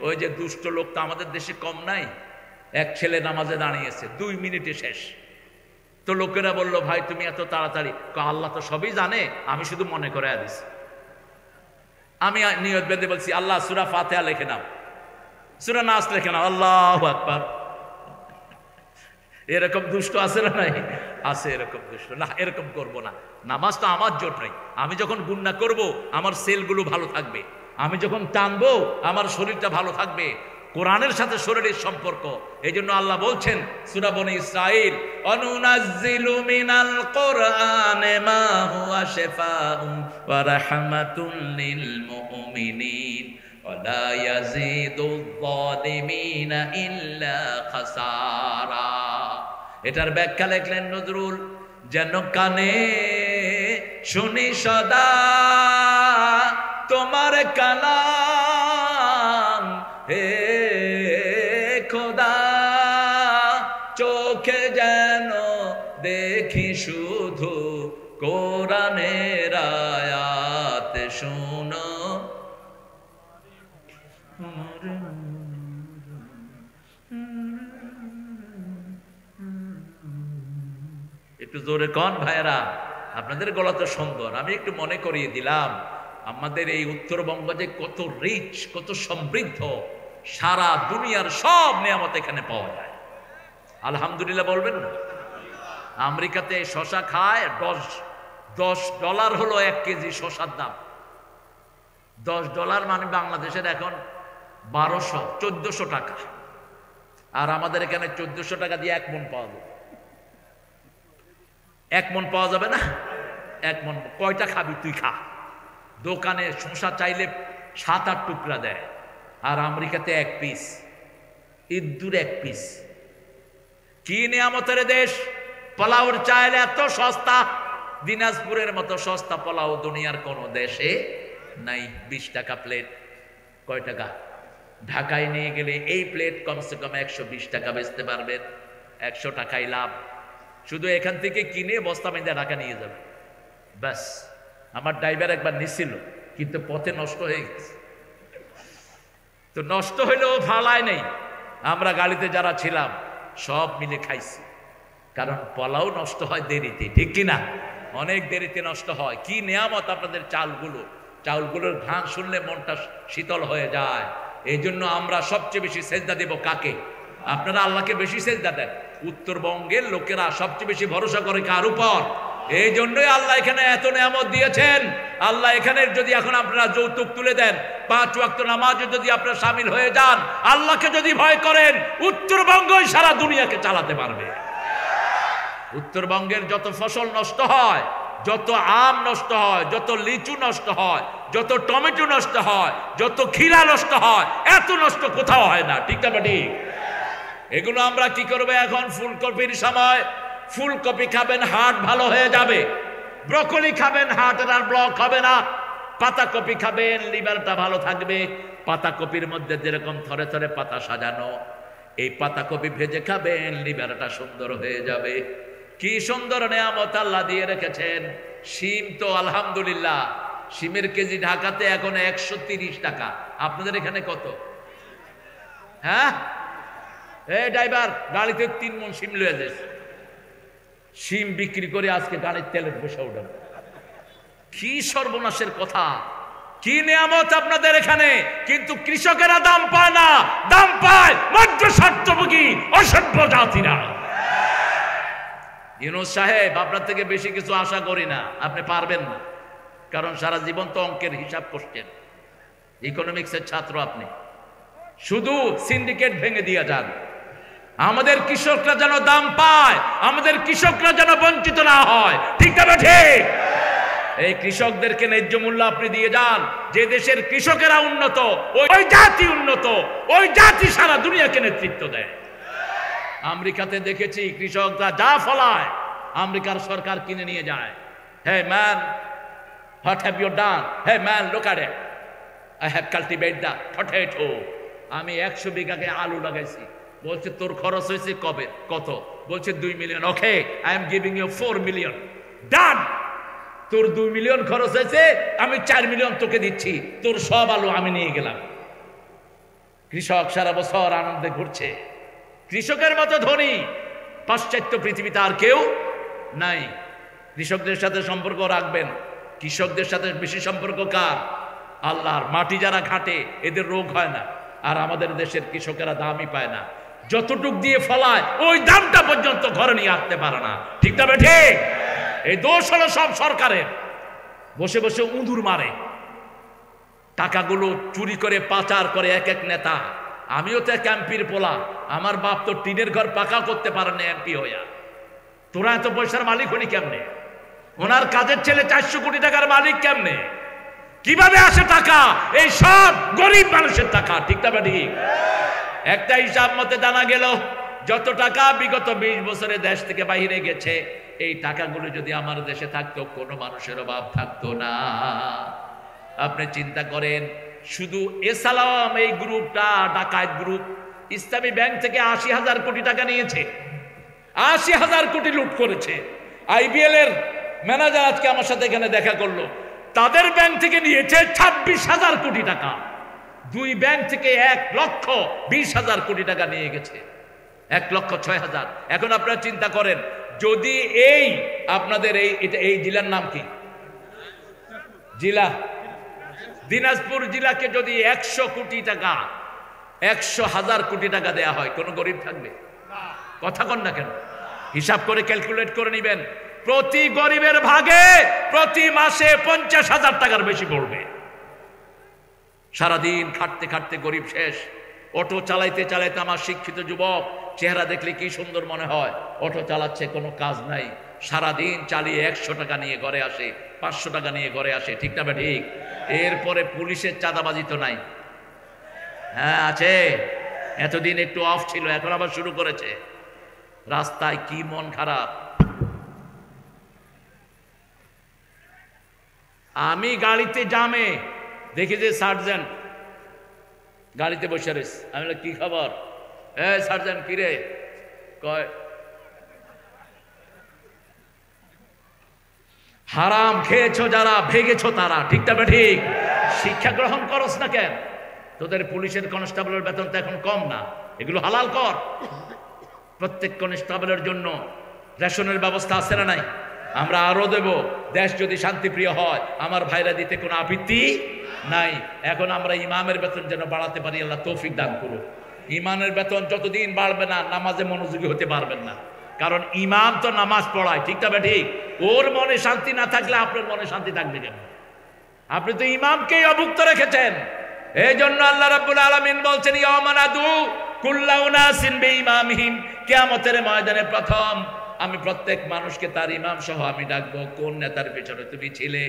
ওই যে দুষ্ট লোক তো আমাদের দেশে কম নাই। এক ছেলে নামাজে দাঁড়িয়েছে, 2 মিনিটে শেষ। তো লোকেরা বলল ভাই তুমি এত তাড়াতাড়ি? আল্লাহ তো সবই জানে, আমি শুধু মনে করে দিছি। আমি নিয়ত বেঁধে বলছি আল্লাহ সূরা ফাতিহা লিখে নাও, সূরা নাস লিখে নাও। আল্লাহু আকবার। এরকম দুষ্ট আছে না? নাই আছে এরকম দুষ্ট। না এরকম করব না। নামাজটা আমার জোট নাই। আমি যখন গুনাহ করব আমার সেলগুলো ভালো থাকবে, আমি যখন টানবো আমার শরীরটা ভালো থাকবে। কোরআনের সাথে শরীরের সম্পর্ক। এই জন্য আল্লাহ বলছেন সূরা বনী ইসরাঈল, অনুনাজ্জিলু মিনাল কোরআনে মা হুয়া শিফাউন ওয়া রাহমাতুল লিল মুমিনিন ওয়া লা ইয়াজিদুয যালিমিনা ইল্লা খাসারা। এটার ব্যাখ্যা লিখলেন নজরুল, যেন কানে শুনি সদা তোমার কালাম হে খোদা, চোখে যেন দেখি শুধু কোরআনের আয়াত শুনো। একটু জোরে কন ভাইরা, আপনাদের গলা তো সুন্দর। আমি একটু মনে করিয়ে দিলাম আমাদের এই উত্তরবঙ্গ যে কত রিচ, কত সমৃদ্ধ। সারা দুনিয়ার সব নিয়ামত এখানে পাওয়া যায়। আলহামদুলিল্লাহ বলবেন না? আমেরিকাতে শশা খায় $10 হলো 1 কেজি শশার দাম। $10 মানে বাংলাদেশের এখন 1400 টাকা। আর আমাদের এখানে 1400 টাকা দিয়ে 1 মণ পাওয়া যাবে। 1 মণ পাওয়া যাবে না? 1 মণ কয়টা খাবি তুই? খা। দোকানে শশা চাইলে 7-8 টুকরা দেয়। আর আমেরিকাতে 1 পিস, ইদ্দুর 1 পিস। কি নিয়ামতের দেশ! পোলাওর চাইলে এত সস্তা, দিনাজপুরের মতো সস্তা পোলাও দুনিয়ার কোন দেশে নাই। 20 টাকা প্লেট। কয় টাকা? ঢাকায় নিয়ে গেলে এই প্লেট কমসে কম 120 টাকা বেচতে পারবেন। 100 টাকাই লাভ। শুধু এখান থেকে কিনে বস্তা বেঁধে ঢাকা নিয়ে যাবে, ব্যাস। আমার ড্রাইভার একবার নিছিল, কিন্তু পথে নষ্ট হয়ে গেছে। তো নষ্ট হইলেও ফালায় নেই। আমরা গাড়িতে যারা ছিলাম সব মিলে খাইছি। কারণ পোলাও নষ্ট হয় দেরিতে, ঠিক কিনা? অনেক দেরিতে নষ্ট হয়। কি নিয়ামত আপনাদের চাউলগুলোর ঘ্রাণ শুনলে মনটা শীতল হয়ে যায়। এই জন্য আমরা সবচেয়ে বেশি সেজদা দেব কাকে? আপনারা আল্লাহকে বেশি সেজদা দেন। উত্তরবঙ্গের লোকেরা সবচেয়ে বেশি ভরসা করে কার উপর? এই জন্যই আল্লাহ এখানে এত নিয়ামত দিয়েছেন। আল্লাহ এখানে যদি এখন আপনারা যৌতুক তুলে দেন, 5 ওয়াক্ত নামাজে যদি আপনারা শামিল হয়ে যান, আল্লাহকে যদি ভয় করেন, উত্তরবঙ্গই সারা দুনিয়াকে চালাতে পারবে। উত্তরবঙ্গের যত ফসল নষ্ট হয়, যত আম নষ্ট হয়, যত লিচু নষ্ট হয়, যত টমেটো নষ্ট হয়, যত খিরা নষ্ট হয়, এত নষ্ট কোথাও হয় না। ঠিক না ঠিক? এগুলো আমরা কি করবো এখন? ফুলকপির সময় ফুলকপি খাবেন, হার্ট ভালো হয়ে যাবে। ব্রকলি খাবেন, হার্টের আর ব্লক হবে না। পাতাকপি খাবেন, লিভারটা ভালো থাকবে। পাতাকপির মধ্যে যেরকম থরে থরে পাতা সাজানো, এই পাতাকপি ভেজে খাবেন, লিভারটা সুন্দর হয়ে যাবে। কি সুন্দর নেয়ামত আল্লাহ দিয়ে রেখেছেন। শিম তো আলহামদুলিল্লাহ, শিমের কেজি ঢাকাতে এখন 130 টাকা। আপনাদের এখানে কত? হ্যাঁ, এই ড্রাইভার, গাড়িতে 3 মণ শিম লয়ে যাস। শিম বিক্রি করে আজকে গাড়ির তেলের পয়সা উঠান। কি সর্বনাশের কথা! কি নিয়ামত আপনাদের এখানে, কিন্তু কৃষকেরা দাম পায় না, দাম পায় মাত্র স্বার্থভোগী অসভ্য জাতিরা। ইউনূস সাহেব, আপনার থেকে বেশি কিছু আশা করি না, আপনি পারবেন না, কারণ সারা জীবন তো অঙ্কের হিসাব করছেন। ইকোনমিক্সের ছাত্র আপনি, শুধু সিন্ডিকেট ভেঙে দিয়ে যান। আমাদের কৃষকরা যেন দাম পায়, আমাদের কৃষকরা যেন বঞ্চিত না হয়, ঠিক না ঠিক? এই কৃষকদেরকে ন্যায্য মূল্য আপনি দিয়ে যান। যে দেশের কৃষকেরা উন্নত, ওই জাতি উন্নত, ওই জাতি সারা দুনিয়াকে নেতৃত্ব দেয়। আমেরিকাতে দেখেছি কৃষকরা যা ফলায় আমেরিকার সরকার কিনে নিয়ে যায়। Hey man, what have you done? Hey man, look at it, I have cultivate the potato. আমি 100 বিঘাকে আলু লাগাইছি। বলছে তোর খরচ হয়েছে কবে? কত? বলছে 2 million. Okay, I am giving you 4 million. Done. তোর 2 মিলিয়ন খরচ হয়েছে, আমি 4 মিলিয়ন তোকে দিচ্ছি, তোর সব আলু আমি নিয়ে গেলাম। কৃষক সারা বছর আনন্দে ঘুরছে। কৃষকের মতো ধনী পাশ্চাত্য পৃথিবীতে আর কেউ নাই। কৃষকদের সাথে সম্পর্ক রাখবেন। কৃষকদের সাথে বেশি সম্পর্ক কার? আল্লাহর। মাটি যারা ঘাটে এদের রোগ হয় না, আর আমাদের দেশের কৃষকেরা দামই পায় না। যতটুক দিয়ে ফলায় ওই দামটা পর্যন্ত ঘরে নিয়ে আসতে পারে না, ঠিক না ঠিক? এই দোষ হলো সব সরকারের। বসে বসে উঁদুর মারে, টাকাগুলো চুরি করে পাচার করে এক এক নেতা। আমিও তো ক্যাম্পির পোলা, আমার বাপ তো টিনের ঘর পাকা করতে পারে না এমপি হইয়া। তোরা এত পয়সার মালিক হলি কেমনে? ওনার কাজের ছেলে 400 কোটি টাকার মালিক কেমনে? কিভাবে আসে টাকা? এই সব গরিব মানুষের টাকা, ঠিক না ঠিক? একটা হিসাব মতে জানা গেল, যত টাকা বিগত 20 বছরে দেশ থেকে বাইরে গেছে, এই টাকাগুলো যদি আমার দেশে থাকতো, কোনো মানুষের অভাব থাকতো না। আপনি চিন্তা করেন, শুধু এসালাম এই গ্রুপটা, ডাকাত গ্রুপ, ইসলামী ব্যাংক থেকে 80,000 কোটি টাকা নিয়েছে। 80,000 কোটি লুট করেছে। আইবিএল এর ম্যানেজার আজকে আমার সাথে এখানে দেখা করলো, তাদের ব্যাংক থেকে নিয়েছে 26,000 কোটি টাকা। 2 ব্যাংক থেকে 1,20,000 কোটি টাকা নিয়ে গেছে। 1,06,000। এখন আপনারা চিন্তা করেন, যদি এই আপনাদের এই জেলার নাম কি? জেলা দিনাজপুর জেলাকে যদি 100 কোটি টাকা, 100,000 কোটি টাকা দেয়া হয়, কোন গরিব থাকবে? কথা কন না কেন? হিসাব করে ক্যালকুলেট করে নিবেন। প্রতি গরিবের ভাগে প্রতি মাসে 50,000 টাকার বেশি পড়বে। সারাদিন খাটতে খাটতে গরিব শেষ। অটো চালাইতে চালাইতে আমার শিক্ষিত যুবক চেহারা দেখলে কি সুন্দর মনে হয়। অটো চালাচ্ছে, কোনো কাজ নাই, সারাদিন চালিয়ে 100 টাকা নিয়ে ঘরে আসে, 500 টাকা নিয়ে ঘরে আসে, ঠিক না ঠিক? এরপরে পুলিশের চাঁদাবাজি তো নাই? হ্যাঁ আছে। এতদিন একটু অফ ছিল, এখন আবার শুরু করেছে। রাস্তায় কি মন খারাপ। আমি গাড়িতে জামে দেখি যে সার্জেন্ট গাড়িতে বসে রয়েছে। আমি বলি, কি খবর? সার্জেন্ট কিরে? কয় হারাম খেয়েছো যারা, ভেগেছো তারা, ঠিক না ঠিক? শিক্ষা গ্রহণ করস না কেন? তোদের পুলিশের কনস্টেবলের বেতন তো এখন কম না, এগুলো হালাল কর। প্রত্যেক কনস্টেবলের জন্য রেশনের ব্যবস্থা আছে না নাই? আমরা আরো দেব। দেশ যদি শান্তিপ্রিয় হয়, আমার ভাইরা দিতে কোনো আপত্তি নাই। এখন আমরা ইমামের বেতন যেন বাড়াতে পারি, আল্লাহ তৌফিক দান করুন। ইমামের বেতন যতদিন বাড়বে না, নামাজে মনোযোগী হতে পারবেন না। কারণ ইমাম তো নামাজ পড়ায়, ঠিক না ঠিক? ওর মনে শান্তি না থাকলে আপনার মনে শান্তি থাকবে কেন? আপনি তো ইমামকেই অভুক্ত রেখেছেন। এই জন্য আল্লাহ রাব্বুল আলামিন বলছেন, ইয়াওমা নাদু কুল্লা উনাসিন বিইমামিহিম, কিয়ামতের ময়দানে প্রথম আমি প্রত্যেক মানুষকে তার ইমাম সহ আমি ডাকবো, কোন নেতার পেছনে তুমি ছিলে?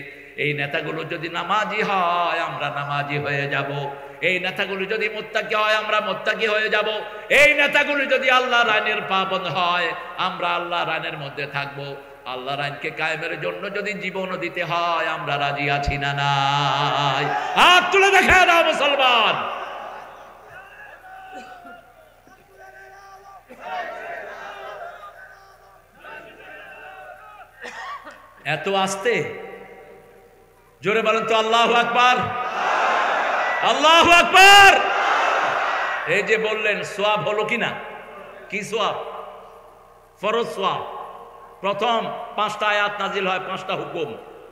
এই নেতাগুলো যদি নামাজি হয় আমরা নামাজি হয়ে যাব, এই নেতাগুলো যদি মুত্তাকি হয় আমরা মুত্তাকি হয়ে যাব, এই নেতাগুলো যদি আল্লাহর আইনের পাবন্দ হয় আমরা আল্লাহর আইনের মধ্যে থাকবো। আল্লাহর আইনকে কায়েমের জন্য যদি জীবনও দিতে হয় আমরা রাজি আছি না নাই? হাত তুলে দেখা দাও মুসলমান। এত আস্তে, জোরে বলেন তো আল্লাহু আকবার, আল্লাহু আকবার। এই যে বললেন সোয়াব হলো কিনা? কি সোয়াব? ফরজ সোয়াব। প্রথম 5টা আয়াত নাজিল হয়, 5টা হুকুম।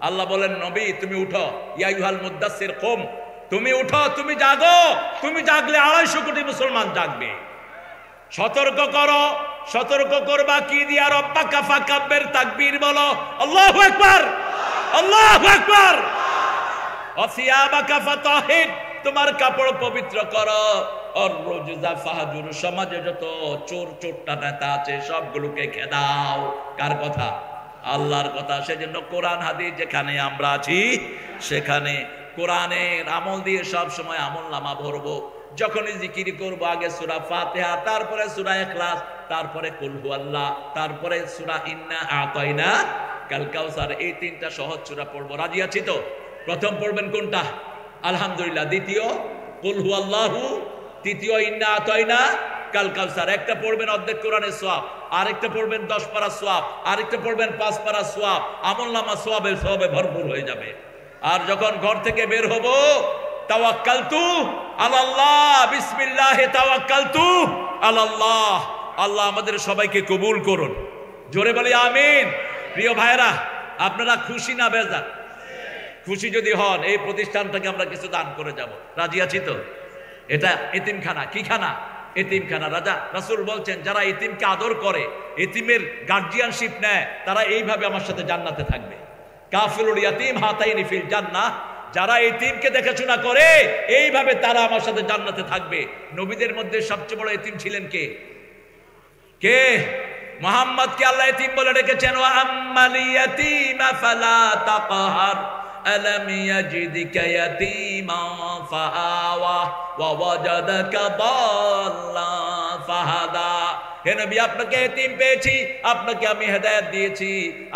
আল্লাহ বলেন নবী তুমি উঠো, ইয়া আইয়ুহাল মুদ্দাসসির কুম, তুমি উঠো, তুমি জাগো। তুমি জাগলে 250 কোটি মুসলমান জাগবে। সতর্ক করো, সতর্ক করবা কি দিয়া? রব্বাকা ফাকাব্বির, তাকবীর বলো, আল্লাহু আকবার, আল্লাহু আকবার। ওয়াসিয়াবাকা ফাতাহির, তোমার কাপড় পবিত্র করো। আর রুজুজা ফাহজুর, সমাজে যত চোর চোরটা নেতা আছে সবগুলোকে খেদাও। কার কথা? আল্লাহর কথা। সেজন্য কোরআন হাদিস যেখানে আমরা আছি সেখানে কোরআনের আমল দিয়ে সব সময় আমলনামা ভরবো। যখনই জিকির করবো আগে সূরা ফাতিহা, তারপরে সূরা ইখলাস, তারপরে কুল হুয়াল্লাহ, তারপরে সূরা ইন্না আতাইনা কাল কাউসার। এই 3টা সহজ সূরা পড়বো। রাজি আছি তো? প্রথম পড়বেন কোনটা? আলহামদুলিল্লাহ। দ্বিতীয় কুল হুয়াল্লাহু, তৃতীয় ইন্না আতাইনা কাল কাউসার। একটা পড়বেন অর্ধেক কোরআনের সওয়াব, আরেকটা পড়বেন 10 পারা সওয়াব, আরেকটা পড়বেন 5 পারা সওয়াব। আমলনামা সওয়াবে ভরপুর হয়ে যাবে। আর যখন ঘর থেকে বের হব, তাওয়াক্কালতু আলাল্লাহ, বিসমিল্লাহি তাওয়াক্কালতু আলাল্লাহ। আল্লাহ আমাদের সবাইকে কবুল করুন, জোরে বলি আমিন। প্রিয় ভাইরা, আপনারা খুশি না বেজার? খুশি যদি হন এই প্রতিষ্ঠানটাকে আমরা কিছু দান করে যাব। রাজি আছি তো? এটা এতিমখানা। কি খানা? এতিমখানা। রাসূল বলছেন যারা এতিমকে আদর করে, এতিমের গার্জিয়ানশিপ নেয়, তারা এইভাবে আমার সাথে জান্নাতে থাকবে। কাফিলুল ইয়াতীম হাতাইনি ফিল জান্নাহ, যারা এতিমকে দেখাশোনা করে এইভাবে তারা আমার সাথে জান্নাতে থাকবে। নবীদের মধ্যে সবচেয়ে বড় এতিম ছিলেন কে? কে? মুহাম্মদকে আল্লাহ এতিম বলে ডেকেছেন। ওয়া আম্মাল ইয়াতীমা ফালা তাকহার আলাম ইয়াজিদকা ইয়াতীমান ফাআওয়া ওয়া ওয়াজাদাকা দাল্লান ফাহাদা। হে নবী, আপনাকে এতিম পেয়েছি, আপনাকে আমি হেদায়েত দিয়েছি,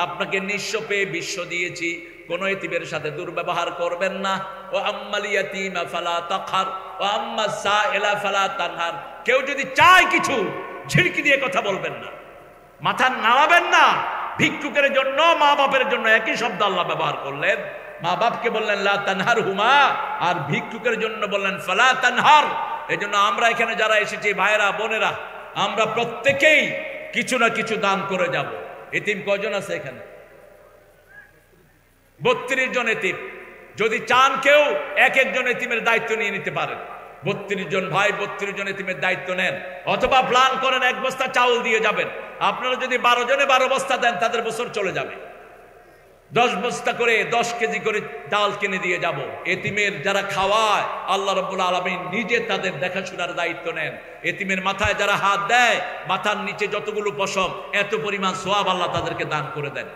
আপনাকে নিঃস্ব পেয়ে বিশ্ব দিয়েছি। কোন এতিমের সাথে দুর্ব্যবহার করবেন না। ও আম্মাল ইয়াতীমা ফালা তাকহার ওয়া আম্মাস সাইলা ফালা তানহার। কেউ যদি চায় কিছু, ঝিড়কি দিয়ে কথা বলবেন না, মাথা নাড়াবেন না। ভিক্ষুকের জন্য মা বাপের জন্য একই শব্দ আল্লাহ ব্যবহার করলেন। মা বাপকে বললেন লা তানহার হুমা, আর ভিক্ষুকের জন্য বললেন ফালা তানহার। এজন্য আমরা এখানে যারা এসেছি ভাইরা বোনেরা, আমরা প্রত্যেকেই কিছু না কিছু দান করে যাব। এতিম কয়জন আছে এখানে? 32 জন এতিম। যদি চান কেউ এক একজন এতিমের দায়িত্ব নিয়ে নিতে পারেন। 32 জন ভাই 32 জন এতিমের দায়িত্ব নেন, অথবা প্ল্যান করেন 1 বস্তা চাউল দিয়ে যাবেন। আপনারা যদি 12 জনে 12 বস্তা দেন তাদের বছর চলে যাবে। 10 বস্তা করে 10 কেজি করে ডাল কিনে দিয়ে যাব। এতিমের যারা খাওয়ায় আল্লাহ রাব্বুল আলামিন নিজে তাদের দেখাশোনার দায়িত্ব নেন। এতিমের মাথায় যারা হাত দেয়, মাথার নিচে যতগুলো পশম, এত পরিমাণ সওয়াব আল্লাহ তাদেরকে দান করে দেন।